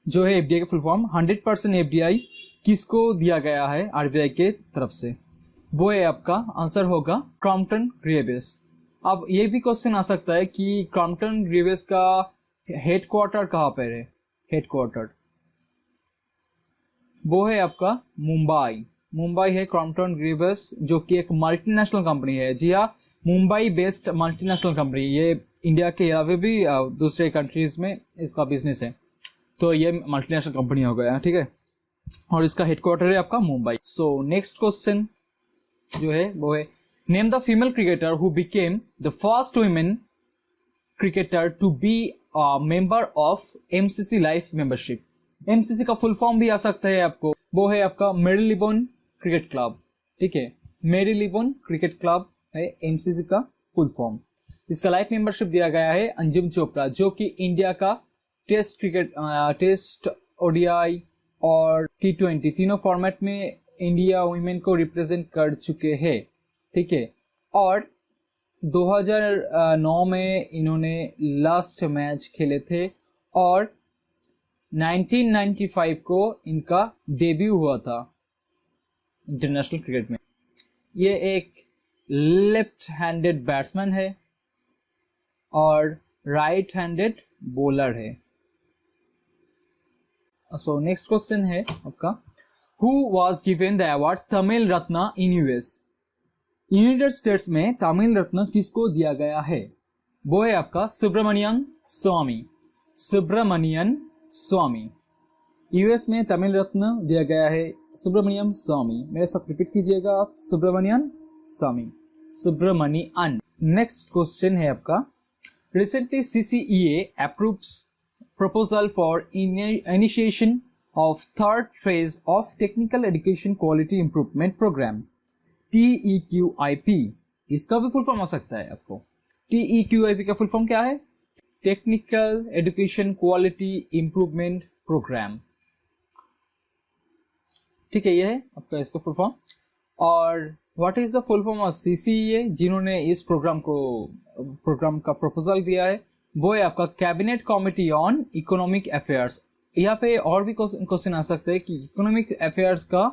जो है एफडीआई का फुल फॉर्म, 100% एफडीआई किसको दिया गया है आरबीआई के तरफ से? वो है आपका आंसर होगा क्रॉम्पटन ग्रीवेस। अब ये भी क्वेश्चन आ सकता है कि क्रॉम्पटन ग्रीवेस का हेडक्वार्टर कहाँ पर है? हेडक्वार्टर वो है आपका मुंबई है क्रॉम्पटन ग्रीवेस, जो कि एक मल्टीनेशनल कंपनी है। जी हाँ, मुंबई बेस्ड मल्टीनेशनल कंपनी, ये इंडिया के अलावा भी दूसरे कंट्रीज में इसका बिजनेस है, तो ये मल्टीनेशनल कंपनी हो गया, ठीक है। और इसका हेडक्वार्टर है आपका मुंबई। सो नेक्स्ट क्वेश्चन जो है वो है, name the female cricketer who became the first women cricketer to be member of MCC life membership. MCC का फुल फॉर्म भी आ सकता है आपको, वो है आपका मेरीलिबोन क्रिकेट क्लब, ठीक है। मेरीलिबोन क्रिकेट क्लब है एमसीसी का फुल फॉर्म। इसका लाइफ मेंबरशिप दिया गया है अंजुम चोपड़ा, जो कि इंडिया का टेस्ट क्रिकेट, टेस्ट, ओडीआई और T20 तीनों फॉर्मेट में इंडिया वुमेन को रिप्रेजेंट कर चुके हैं, ठीक है। और 2009 में इन्होंने लास्ट मैच खेले थे और 1995 को इनका डेब्यू हुआ था इंटरनेशनल क्रिकेट में। ये एक लेफ्ट हैंडेड बैट्समैन है और राइट हैंडेड बॉलर है। सो नेक्स्ट क्वेश्चन है आपका, who was given the award Tamil Ratna in US? United states में तमिल रत्न किसको दिया गया है? वो है आपका सुब्रमण्यम स्वामी। सुब्रमण्यम स्वामी। यूएस में तमिल रत्न दिया गया है सुब्रमण्यम स्वामी। मेरे साथ रिपीट कीजिएगा, सुब्रमण्यम स्वामी, सुब्रमण्यन। नेक्स्ट क्वेश्चन है आपका, recently CCEA approves proposal for initiation of third phase of technical education quality improvement program TEQIP। इसका भी फुल फॉर्म हो सकता है आपको। TEQIP का फुल फॉर्म क्या है? Technical education quality improvement programme. ठीक है, ये है आपका इसका फुल फॉर्म। और what is the full form of CCEA, जिन्होंने इस प्रोग्राम का प्रपोजल दिया है, वो है आपका cabinet committee on economic affairs. यहाँ पे और भी क्वेश्चन आ सकते हैं कि इकोनॉमिक अफेयर्स का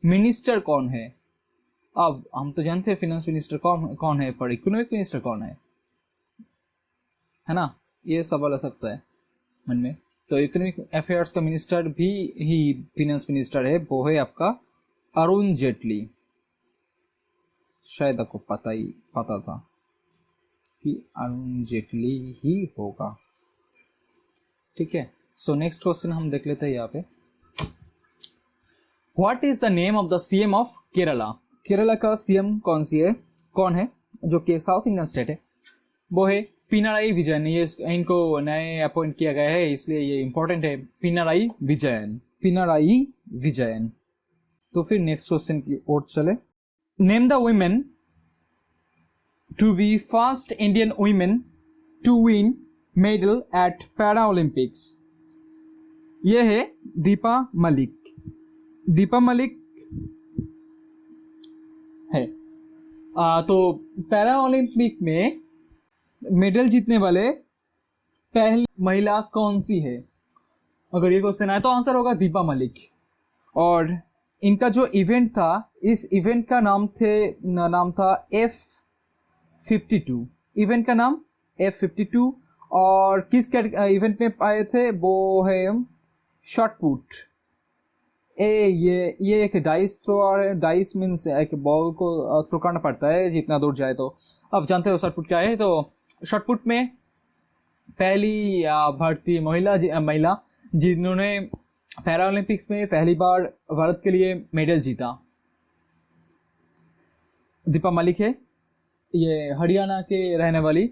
मिनिस्टर कौन है। अब हम तो जानते हैं फाइनेंस मिनिस्टर कौन है, पर इकोनॉमिक मिनिस्टर कौन है ना? ये सवाल आ सकता है मन में। तो इकोनॉमिक अफेयर्स का मिनिस्टर भी ही फाइनेंस मिनिस्टर है, वो है आपका अरुण जेटली। शायद आपको पता था कि अरुण जेटली ही होगा। ठीक है, सो नेक्स्ट क्वेश्चन हम देख लेते हैं यहाँ पे, what is the name of the CM of Kerala? Kerala का सीएम कौन है जो कि साउथ इंडियन स्टेट है? वो है पिनाराई विजयन। ये इनको नए अपॉइंट किया गया है, इसलिए ये इंपॉर्टेंट है, पिनाराई विजयन। तो फिर नेक्स्ट क्वेश्चन की ओर चले, name the women to be first Indian women to win medal at Para Olympics। ये है दीपा मलिक है। तो पैरा ओलंपिक में मेडल जीतने वाले पहली महिला कौन सी है? अगर ये क्वेश्चन आए तो आंसर होगा दीपा मलिक। और इनका जो इवेंट था, इस इवेंट का नाम था F52। इवेंट का नाम F52। और किस इवेंट में आए थे? वो है शॉट पुट। ये एक डाइस थ्रोअर है। डाइस मीन्स एक बॉल को थ्रो करना पड़ता है जितना दूर जाए। तो अब जानते हो शॉट पुट क्या है। तो शॉट पुट में पहली भारतीय महिला जिन्होंने पैरा ओलंपिक्स में पहली बार भारत के लिए मेडल जीता, दीपा मलिक है। ये हरियाणा के रहने वाली।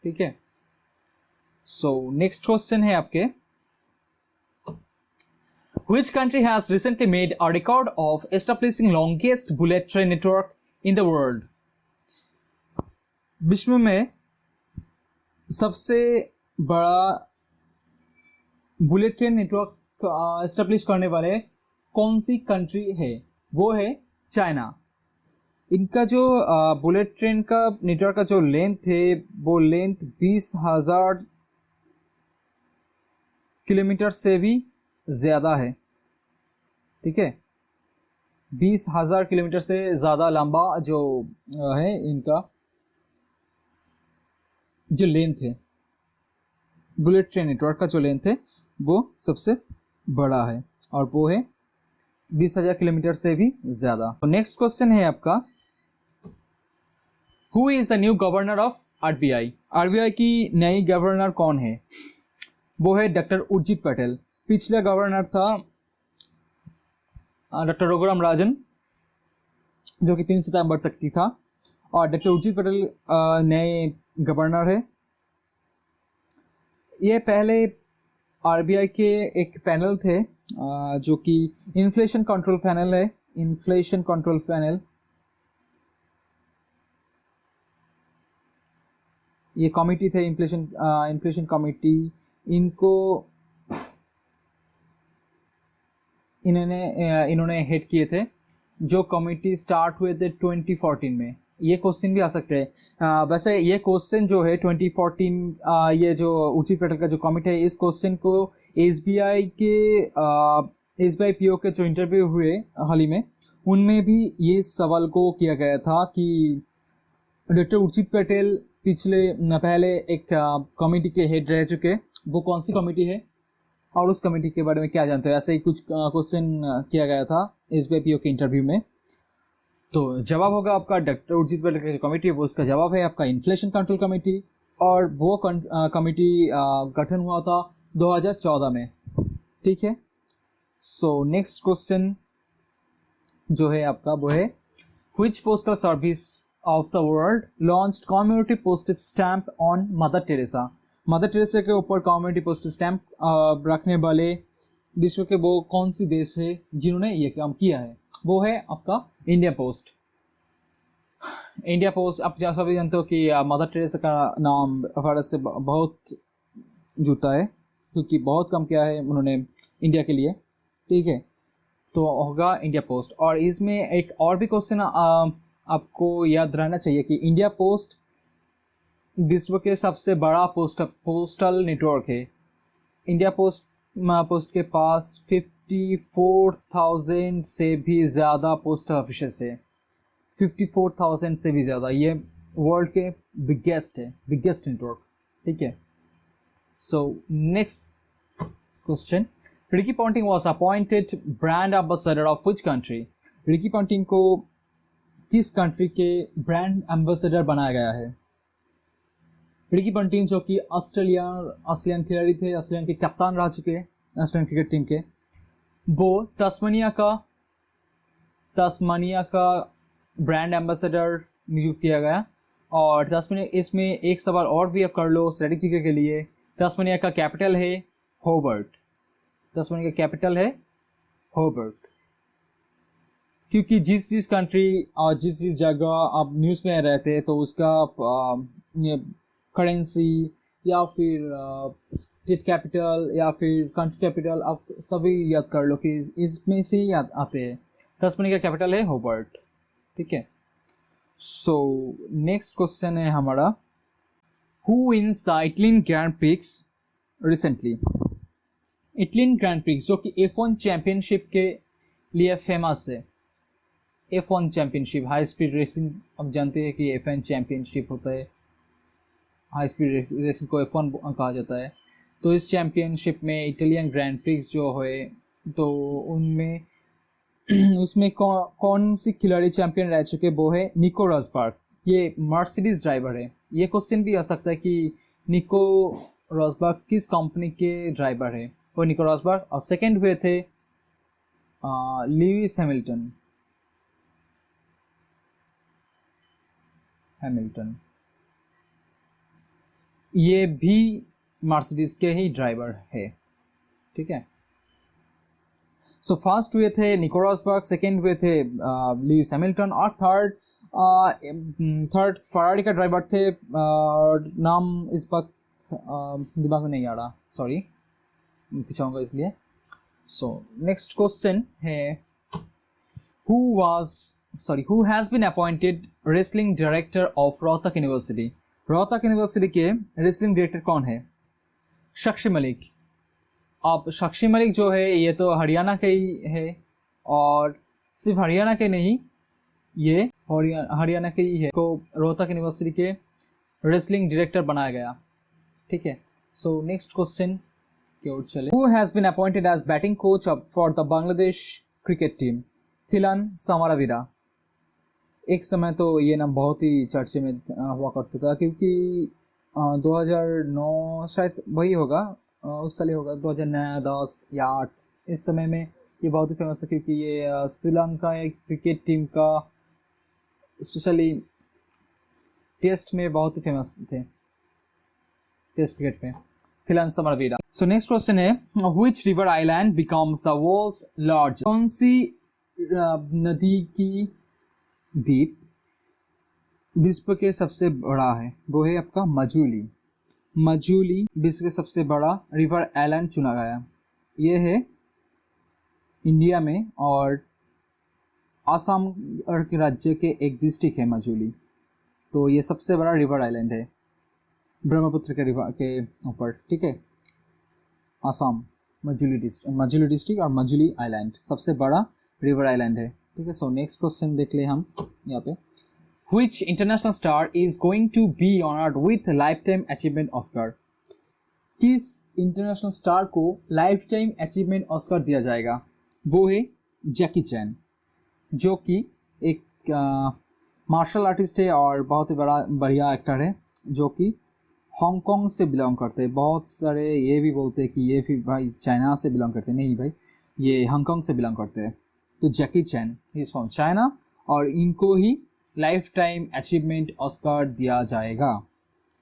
ठीक है, सो नेक्स्ट क्वेश्चन है आपके, Which country has recently made a record of establishing longest bullet train network in the world? विश्व में सबसे बड़ा बुलेट ट्रेन नेटवर्क एस्टेब्लिश करने वाले कौन सी कंट्री है? वो है चाइना। इनका जो बुलेट ट्रेन का नेटवर्क का जो लेंथ है, वो लेंथ 20,000 किलोमीटर से भी ज्यादा है। ठीक है, 20,000 किलोमीटर से ज्यादा लंबा जो है इनका जो लेंथ है, बुलेट ट्रेन नेटवर्क का जो लेंथ है वो सबसे बड़ा है, और वो है 20,000 किलोमीटर से भी ज्यादा। तो नेक्स्ट क्वेश्चन है आपका, who is the new governor of RBI? RBI की नई गवर्नर कौन है? वो है डॉक्टर उर्जित पटेल। पिछला गवर्नर था डॉक्टर रघुराम राजन, जो कि 3 सितंबर तक की था, और डॉक्टर उर्जित पटेल नए गवर्नर है। ये पहले आरबीआई के एक पैनल थे जो कि इन्फ्लेशन कंट्रोल पैनल है। इन्फ्लेशन कंट्रोल पैनल, ये कमिटी थे इन्फ्लेशन कमिटी। इन्होंने हेड किए थे। जो कमिटी स्टार्ट हुए थे 2014 में। ये क्वेश्चन भी आ सकते हैं। वैसे ये क्वेश्चन जो है 2014 ये जो उर्जित पटेल का जो कमिटी है, इस क्वेश्चन को एसबीआई पीओ के जो इंटरव्यू हुए हाल ही में, उनमें भी ये सवाल को किया गया था कि डॉक्टर उर्जित पटेल पहले एक कमेटी के हेड रह चुके, वो कौन सी कमेटी है और उस कमेटी के बारे में क्या जानते हो, ऐसे ही कुछ क्वेश्चन किया गया था SBIPO के इंटरव्यू में। तो जवाब होगा आपका डॉक्टर उर्जित पटेल की कमेटी है वो, उसका जवाब है आपका इन्फ्लेशन कंट्रोल कमेटी, और वो कमेटी गठन हुआ था 2014 में। ठीक है, सो नेक्स्ट क्वेश्चन जो है आपका वो है which postal service of the world launched community postage stamp on mother Teresa. Mother Teresa के ऊपर कम्युनिटी पोस्टेज स्टैम्प रखने वाले विश्व के वो कौन सी देश है जिन्होंने ये काम किया है, वो है आपका इंडिया पोस्ट। इंडिया पोस्ट आप सभी जानते हो कि मदर टेरेसा का नाम भारत से बहुत जुड़ता है क्योंकि बहुत कम किया है उन्होंने इंडिया के लिए। ठीक है, तो होगा इंडिया पोस्ट। और इसमें एक और भी क्वेश्चन आपको याद रहना चाहिए कि इंडिया पोस्ट विश्व के सबसे बड़ा पोस्टल नेटवर्क है। इंडिया पोस्ट के पास 54,000 से भी ज़्यादा पोस्टल ऑफिसेस है, 54,000 से भी ज़्यादा। ये वर्ल्ड के बिगेस्ट नेटवर्क। ठीक है, so next question, Ricky Ponting was appointed brand ambassador of which country. Ricky Ponting को किस कंट्री के ब्रांड एम्बेसडर बनाया गया है। रिकी पॉन्टिंग जो कि ऑस्ट्रेलियन खिलाड़ी थे, ऑस्ट्रेलियन के कप्तान रह चुके ऑस्ट्रेलियन क्रिकेट टीम के, वो तस्मानिया का ब्रांड एम्बेसडर नियुक्त किया गया। और तस्मानिया, इसमें एक सवाल और भी आप कर लो स्ट्रेटेजी के लिए, तस्मानिया का कैपिटल है होबर्ट। तस्मानिया का कैपिटल है होबर्ट, क्योंकि जिस कंट्री और जिस जगह आप न्यूज़ में रहते हैं तो उसका करेंसी या फिर स्टेट कैपिटल या फिर कंट्री कैपिटल आप सभी याद कर लो कि इसमें से ही आते हैं। तस्मानिया का कैपिटल है होबर्ट। ठीक है, सो नेक्स्ट क्वेश्चन है हमारा, who wins the Italian grand prix recently. Italian grand prix जो कि F1 चैंपियनशिप के लिए फेमस है। F1 championship high speed racing, अब जानते हैं कि F1 चैंपियनशिप होता है, हाई स्पीड रेसिंग को F1 कहा जाता है। तो इस चैंपियनशिप में इटालियन ग्रैंड प्रिक्स जो है तो उनमें उसमें कौन सी खिलाड़ी चैंपियन रह चुके, वो है निको रॉसबर्ग। ये मर्सिडीज ड्राइवर है। ये क्वेश्चन भी आ सकता है कि निको रॉसबर्ग किस कंपनी के ड्राइवर है, वो निको रॉसबर्ग। और सेकंड हुए थे लुइस हैमिल्टन। ये भी मर्सिडीज के ही ड्राइवर है। ठीक है, सो फर्स्ट हुए थे निको रॉसबर्ग, सेकेंड हुए थे लुइस हैमिल्टन, और थर्ड फरारी का ड्राइवर थे, नाम इस वक्त दिमाग में नहीं आ रहा, सॉरी पूछाऊंगा इसलिए। सो नेक्स्ट क्वेश्चन है, who has been appointed wrestling director of Rohtak university. Rohtak university के रेसलिंग डायरेक्टर कौन है? साक्षी मलिक। अब साक्षी मलिक जो है ये तो हरियाणा के ही है, और सिर्फ हरियाणा के नहीं, ये हरियाणा के ही है, को रोहतक यूनिवर्सिटी के रेसलिंग डायरेक्टर बनाया गया। ठीक है, सो नेक्स्ट क्वेश्चन की ओर चले। Who has been appointed as batting coach for the Bangladesh cricket team? Thilan Samaraweera. एक समय तो ये नाम बहुत ही चर्चे में हुआ करता था, क्योंकि 2009 शायद वही होगा, उस साल ही होगा, 2009, 10 या 8, इस समय में ये बहुत ही फेमस था, क्योंकि ये श्रीलंका एक क्रिकेट टीम का स्पेशली टेस्ट में बहुत ही फेमस थे, टेस्ट क्रिकेट में। Thilan Samaraweera. So next question है, which river island becomes the world's largest? कौन सी नदी की द्वीप विश्व के सबसे बड़ा है? वो है आपका मजूली। मजूली विश्व के सबसे बड़ा रिवर आइलैंड चुना गया। ये है इंडिया में, और आसाम राज्य के एक डिस्ट्रिक्ट है मजूली। तो ये सबसे बड़ा रिवर आइलैंड है ब्रह्मपुत्र के रिवर के ऊपर। ठीक है, आसाम मजूली डिस्ट्रिक्ट और मजूली आइलैंड सबसे बड़ा रिवर आइलैंड है। ठीक है, सो नेक्स्ट क्वेश्चन देख ले हम यहाँ पे, Which international star is going to be honored with lifetime achievement Oscar? किस इंटरनेशनल स्टार को लाइफ टाइम अचीवमेंट ऑस्कर दिया जाएगा? वो है जैकी चैन, जो कि एक मार्शल आर्टिस्ट है और बहुत ही बढ़िया एक्टर है, जो कि हांगकांग से बिलोंग करते हैं। बहुत सारे ये भी बोलते हैं कि ये भी भाई चाइना से बिलोंग करते हैं। नहीं भाई, ये हांगकांग से बिलोंग करते हैं। तो जैकी चैन इज फ्रॉम चाइना और इनको ही लाइफ टाइम अचीवमेंट ऑस्कर दिया जाएगा।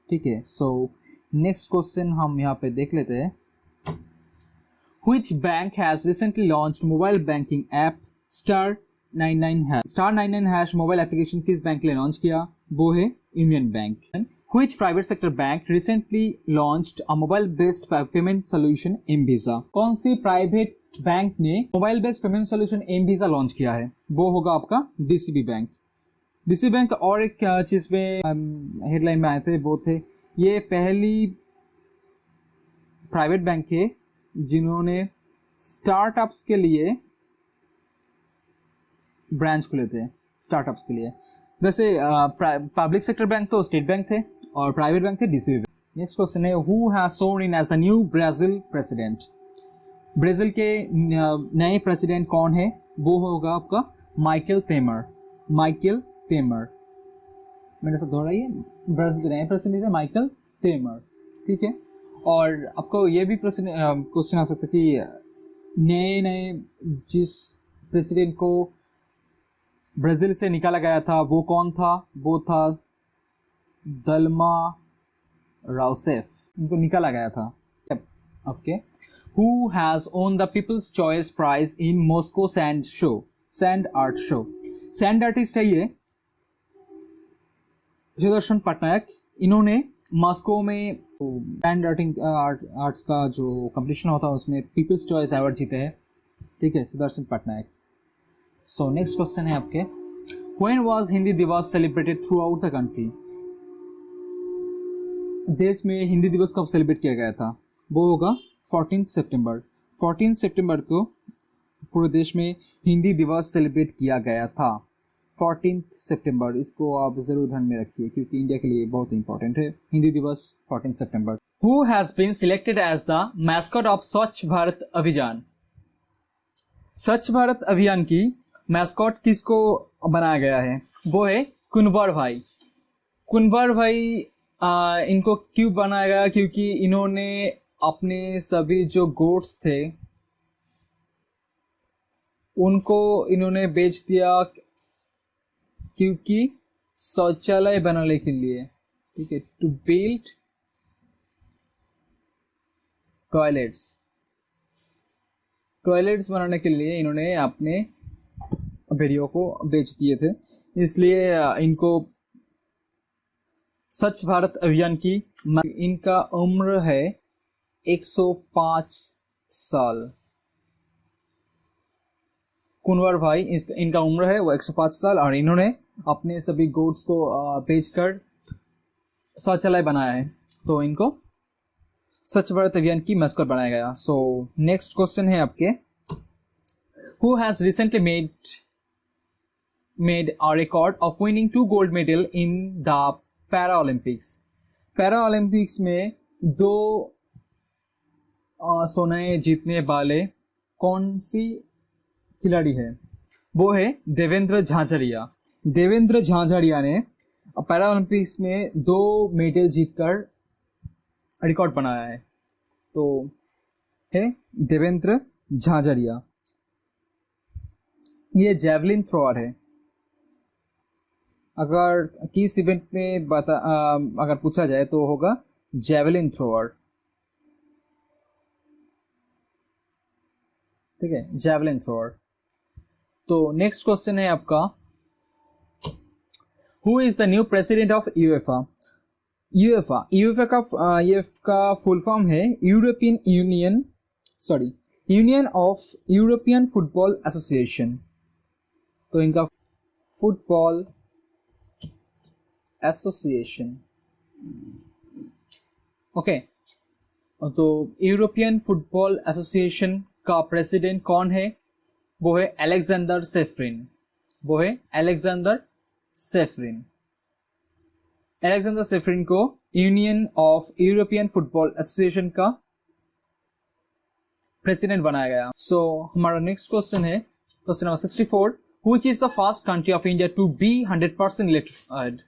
ठीक है, सो नेक्स्ट क्वेश्चन हम यहाँ पे देख लेते हैं। Which bank has recently launched mobile banking app *99#? *99# mobile application किस बैंक ने लॉन्च किया? वो है union bank. Which private sector bank recently launched a mobile based payment solution M-Visa? कौन सी प्राइवेट बैंक ने mobile based payment solution M-Visa launch किया है? वो होगा आपका DCB बैंक। DCB बैंक और एक चीज में हेडलाइन में आए थे, वो थे ये पहली प्राइवेट बैंक है जिन्होंने स्टार्टअप्स के लिए ब्रांच खुले थे। स्टार्टअप्स के लिए वैसे पब्लिक सेक्टर बैंक तो स्टेट बैंक थे और प्राइवेट बैंक थे DCB बैंक। नेक्स्ट क्वेश्चन है, who has sworn in as the new Brazil president? Brazil के नए प्रेसिडेंट कौन है? वो होगा आपका माइकल तेमर। माइकल तेमर, मेरे साथ दोहराइए, ब्राजील के नए प्रेसिडेंट है माइकल तेमर। ठीक है, और आपको ये भी क्वेश्चन आ सकता है कि नए जिस प्रेसिडेंट को ब्राजील से निकाला गया था वो कौन था? वो था दल्मा राउसेफ, इनको निकाला गया था। Okay, who has won the people's choice prize in Moscow sand art show? Sand artist है ये सुदर्शन पटनायक। इन्होंने मॉस्को में सैंड आर्ट्स का जो कंपटीशन होता है उसमें पीपल्स चॉइस अवार्ड जीते हैं। ठीक है, सुदर्शन पटनायक। सो नेक्स्ट क्वेश्चन है आपके, व्हेन वाज हिंदी दिवस celebrated through out the country? देश में हिंदी दिवस कब सेलिब्रेट किया गया था? वो होगा 14 सितंबर। 14 सितंबर को पूरे देश में हिंदी दिवस सेलिब्रेट किया गया था। 14 सितंबर, इसको आप जरूर ध्यान में रखिए क्योंकि इंडिया के लिए बहुत इंपॉर्टेंट है हिंदी दिवस 14 सितंबर। Who has been selected as the mascot of Swachh Bharat अभियान? स्वच्छ भारत अभियान की मैस्कॉट किसको बनाया गया है? वो है कुनवर भाई। कुनवर भाई इनको क्यों बनाया गया? क्योंकि इन्होंने अपने सभी जो गोट्स थे उनको इन्होंने बेच दिया क्योंकि शौचालय बनाने के लिए। ठीक है, टू बिल्ड टॉयलेट्स बनाने के लिए इन्होंने अपने भेड़ियों को बेच दिए थे। इसलिए इनको स्वच्छ भारत अभियान की इनका उम्र है 105 साल। कुनवर भाई इनका उम्र है वो 105 साल और इन्होंने अपने सभी गोड्स को बेचकर शौचालय बनाया है, तो इनको स्वच्छ भारत अभियान की मैस्कॉट बनाया गया। सो नेक्स्ट क्वेश्चन है आपके, who has recently made a record of winning 2 gold medal in the para Olympics? Para Olympics में 2 सोने जीतने वाले कौन सी खिलाड़ी है? वो है देवेंद्र झाझड़िया। देवेंद्र झाझड़िया ने पैरा ओलंपिक्स में 2 मेडल जीतकर रिकॉर्ड बनाया है, तो है देवेंद्र झाझड़िया। ये जेवलिन थ्रोअर है। अगर किस इवेंट में अगर पूछा जाए तो होगा जेवलिन थ्रोअर। ठीक है, जेवलिन थ्रोअर। तो नेक्स्ट क्वेश्चन है आपका, who is the new president of UEFA? UEFA का फुल फॉर्म है union of European football association. तो इनका फुटबॉल एसोसिएशन। ओके, तो यूरोपियन फुटबॉल एसोसिएशन का प्रेसिडेंट कौन है? वो है अलेक्जेंडर सेफरिन। अलेक्जेंडर सेफरिन को union of European football association का प्रेसिडेंट बनाया गया। सो हमारा नेक्स्ट क्वेश्चन है question number 64, which is the first country of India to be 100% electrified.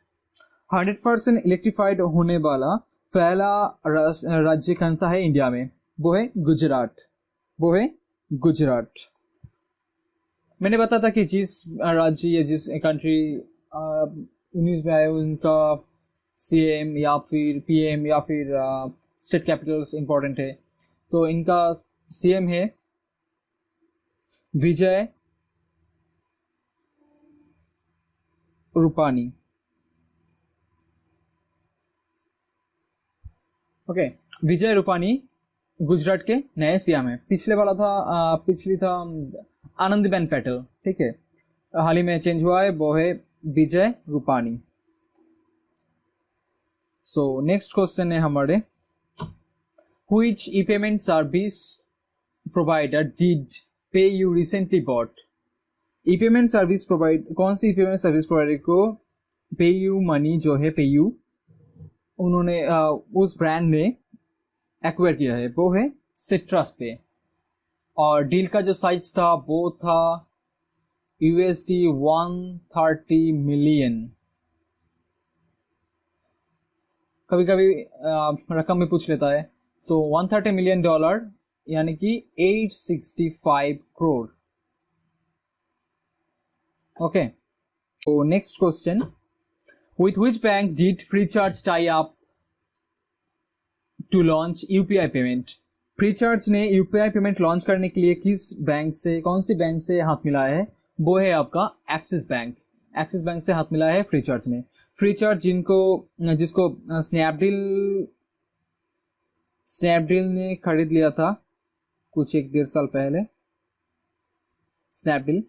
100% electrified होने वाला पहला राज्य कौन सा है इंडिया में? वो है गुजरात। वो है गुजरात। मैंने बताया था कि जिस राज्य या जिस कंट्री न्यूज में आए उनका सीएम या फिर पीएम या फिर स्टेट कैपिटल्स इंपॉर्टेंट है। तो इनका सीएम है विजय रूपानी। ओके, विजय रूपानी गुजरात के नए सीएम है। पिछले वाला था पिछली था आनंदीबेन पटेल, ठीक है। हाल ही में चेंज हुआ है, वो है Vijay Rupani. So next question है हमारे, which e payment service provider did pay you recently bought. E payment service provide कौन सी ई पेमेंट सर्विस प्रोवाइडर को पे यू मनी जो है पे यू उन्होंने उस ब्रांड ने एक्वायर किया है? वो है सिट्रस पे। और डील का जो साइज था वो था यूएसडी 130 मिलियन। कभी कभी रकम भी पूछ लेता है, तो 130 मिलियन डॉलर यानी कि 865 करोड़। ओके, तो next question, with which bank did Freecharge tie up to launch UPI payment. Freecharge ने यूपीआई पेमेंट लॉन्च करने के लिए किस बैंक से, कौन सी बैंक से हाथ मिलाया है? वो है आपका एक्सिस बैंक। एक्सिस बैंक से हाथ मिलाया है फ्रीचार्ज ने। फ्रीचार्ज जिसको स्नैपडील ने खरीद लिया था कुछ 1-1.5 साल पहले, स्नैपडील।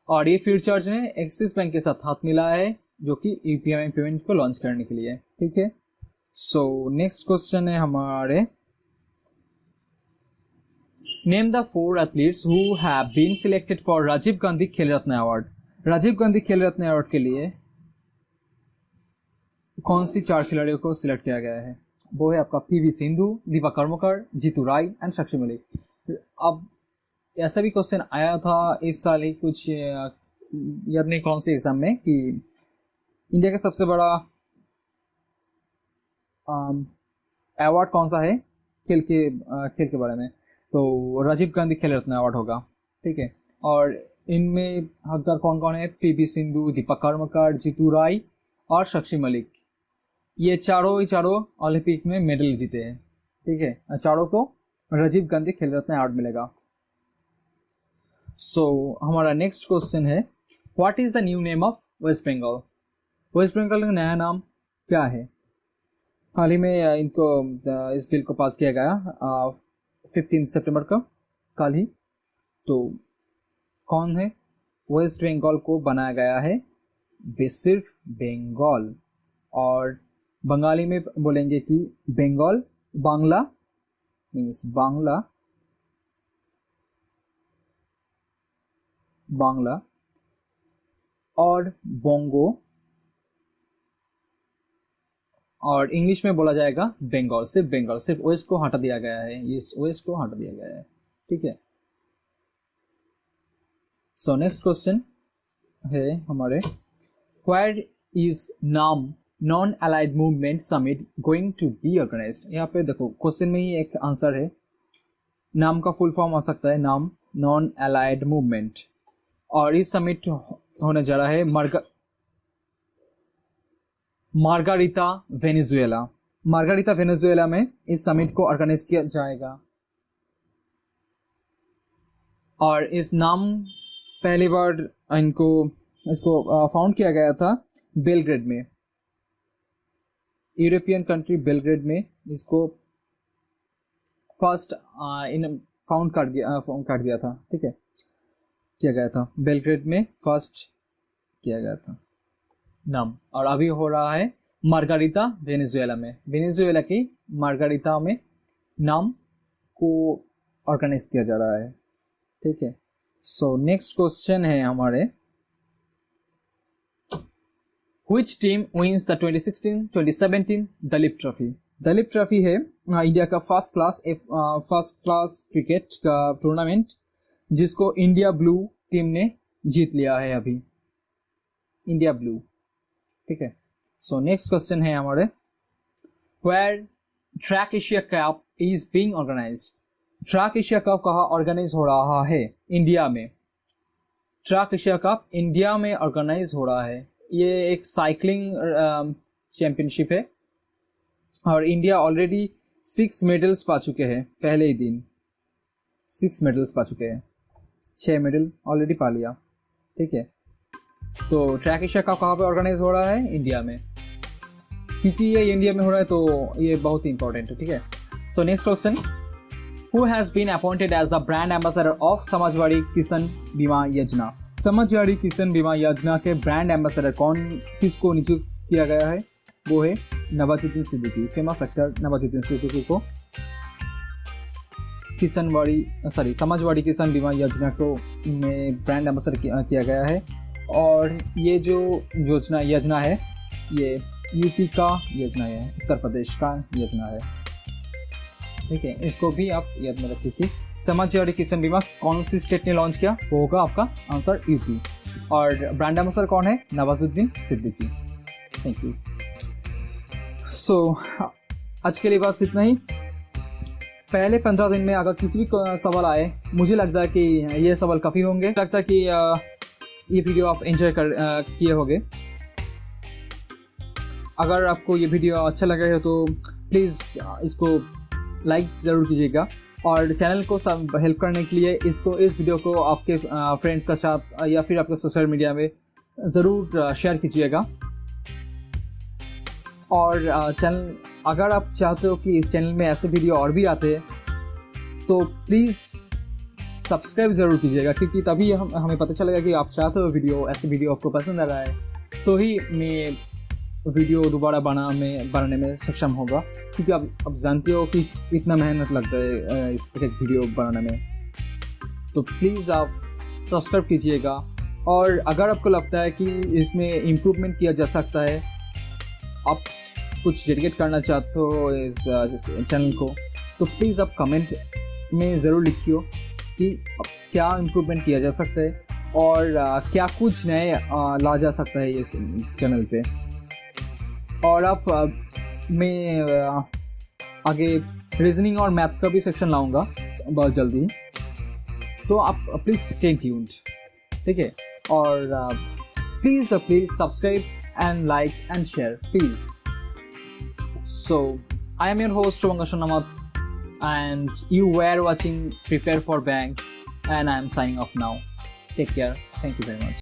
और ये फ्रीचार्ज ने एक्सिस बैंक के साथ हाथ मिलाया है जो कि यूपीआई पेमेंट को लॉन्च करने के लिए, ठीक है। सो नेक्स्ट क्वेश्चन है हमारे, name the 4 athletes who have been selected for Rajiv Gandhi Khel Ratna award. Rajiv Gandhi Khel Ratna award के लिए कौन सी 4 खिलाड़ियों को सिलेक्ट किया गया है? वो है आपका पीवी सिंधु, दीपा कर्मकर, जीतू राय एंड साक्षी मलिक। अब ऐसा भी क्वेश्चन आया था इस साल ही कुछ याद नहीं कौन से एग्जाम में कि इंडिया का सबसे बड़ा अवार्ड कौन सा है खेल के बारे में, तो राजीव गांधी खेल रत्न अवार्ड होगा, ठीक है। और इनमें हकदार कौन कौन है? पीवी सिंधु, दीपक कर्मकर, जीतू राय और साक्षी मलिक। ये चारों ओलंपिक में मेडल जीते हैं, ठीक है। चारों को राजीव गांधी खेल रत्न अवार्ड मिलेगा। सो हमारा नेक्स्ट क्वेश्चन है, what is the new name of West Bengal. West Bengal का नया नाम क्या है? हाल ही में इनको इस बिल को पास किया गया 15 सितंबर का, कल ही। तो कौन है? वेस्ट बंगाल को बनाया गया है सिर्फ बंगाल। और बंगाली में बोलेंगे कि बंगाल, बांग्ला मीन्स बांग्ला और बोंगो, और इंग्लिश में बोला जाएगा बंगाल, सिर्फ बंगाल। सिर्फ ओएस को हटा दिया गया है, ये ओएस को हटा दिया गया है, ठीक है। सो नेक्स्ट क्वेश्चन है हमारे, where is NAM non aligned movement summit going to be organised. यहाँ पे देखो क्वेश्चन में ही एक आंसर है, नाम का फुल फॉर्म आ सकता है नाम नॉन अलाइड मूवमेंट। और इस समिट होने जा रहा है मार्गारिता वेनेजुएला में इस समिट को ऑर्गेनाइज किया जाएगा। और इस नाम पहली बार इसको फाउंड किया गया था बेलग्रेड में, यूरोपियन कंट्री बेलग्रेड में इसको फर्स्ट फाउंड कर दिया था, ठीक है, किया गया था बेलग्रेड में, फर्स्ट किया गया था नाम। और अभी हो रहा है मार्गारिता वेनेजुएला में, वेनेजुएला की मार्गारिता में नाम को ऑर्गेनाइज किया जा रहा है, ठीक है। सो नेक्स्ट क्वेश्चन है हमारे, Which team wins the 2016-2017 Duleep trophy? Duleep trophy है इंडिया का फर्स्ट क्लास क्रिकेट का टूर्नामेंट जिसको इंडिया ब्लू टीम ने जीत लिया है अभी, इंडिया ब्लू। ठीक है, सो नेक्स्ट क्वेश्चन है हमारे, where track Asia cup is being organised? Track Asia cup कहाँ ऑर्गेनाइज हो रहा है? इंडिया में। ट्रैक एशिया कप इंडिया में ऑर्गेनाइज हो रहा है। ये एक साइकिलिंग चैंपियनशिप है और इंडिया ऑलरेडी 6 मेडल्स पा चुके हैं। पहले ही दिन 6 मेडल्स पा चुके हैं, 6 मेडल ऑलरेडी पा लिया। ठीक है, तो ट्रैक एशिया कप कहाँ पे ऑर्गेनाइज हो रहा है? इंडिया में, क्योंकि ये इंडिया में हो रहा है तो ये बहुत ही इंपॉर्टेंट है। ठीक है, so next question, who has been appointed as the brand ambassador of Samajwadi Kisan Bima योजना? समाजवाड़ी किसान बीमा योजना के ब्रांड एम्बेसडर किसको नियुक्त किया गया है? वो है नवाजुद्दीन सिद्दीकी, फेमस एक्टर नवाजुद्दीन सिद्दीकी को समाजवाड़ी किसान बीमा योजना को में ब्रांड एम्बेसडर किया गया है। और ये जो योजना है ये यूपी का योजना है, उत्तर प्रदेश का योजना है। ठीक है, इसको भी आप याद में रखिए कि समाजवाड़ी किसान बीमा कौन सी स्टेट ने लॉन्च किया, वो होगा आपका आंसर यूपी। और ब्रांड एम्बेसडर कौन है? Nawazuddin Siddiqui. Thank you. So आज के लिए बस इतना ही। पहले 15 दिन में अगर किसी भी सवाल आए, मुझे लगता है कि ये सवाल काफ़ी होंगे, लगता है कि ये वीडियो आप एंजॉय किए होंगे। अगर आपको ये वीडियो अच्छा लगा है तो प्लीज़ इसको लाइक ज़रूर कीजिएगा और चैनल को सब हेल्प करने के लिए इस वीडियो को आपके फ्रेंड्स के साथ या फिर आपके सोशल मीडिया में ज़रूर शेयर कीजिएगा। और चैनल, अगर आप चाहते हो कि इस चैनल में ऐसे वीडियो और भी आते हैं तो प्लीज़ सब्सक्राइब ज़रूर कीजिएगा, क्योंकि तभी हमें पता चलेगा कि आप चाहते हो ऐसे वीडियो आपको पसंद आ रहा है, तो ही मैं वीडियो दोबारा बनाने में सक्षम होगा। क्योंकि आप जानते हो कि इतना मेहनत लगता है इस एक वीडियो बनाने में। तो प्लीज़ आप सब्सक्राइब कीजिएगा। और अगर आपको लगता है कि इसमें इम्प्रूवमेंट किया जा सकता है, आप कुछ डेडिकेट करना चाहते हो इस चैनल को, तो प्लीज़ आप कमेंट में ज़रूर लिखियो कि क्या इम्प्रूवमेंट किया जा सकता है और क्या कुछ नए ला जा सकता है इस चैनल पे। और आप मैं आगे रीजनिंग और मैथ्स का भी सेक्शन लाऊंगा बहुत जल्दी, तो आप प्लीज़ स्टे ट्यून्ड। ठीक है, और please subscribe and like and share please. So I am your host Shubhankar Sharnamat and you were watching Prepare for Bank and I am signing off now. Take care. Thank you very much.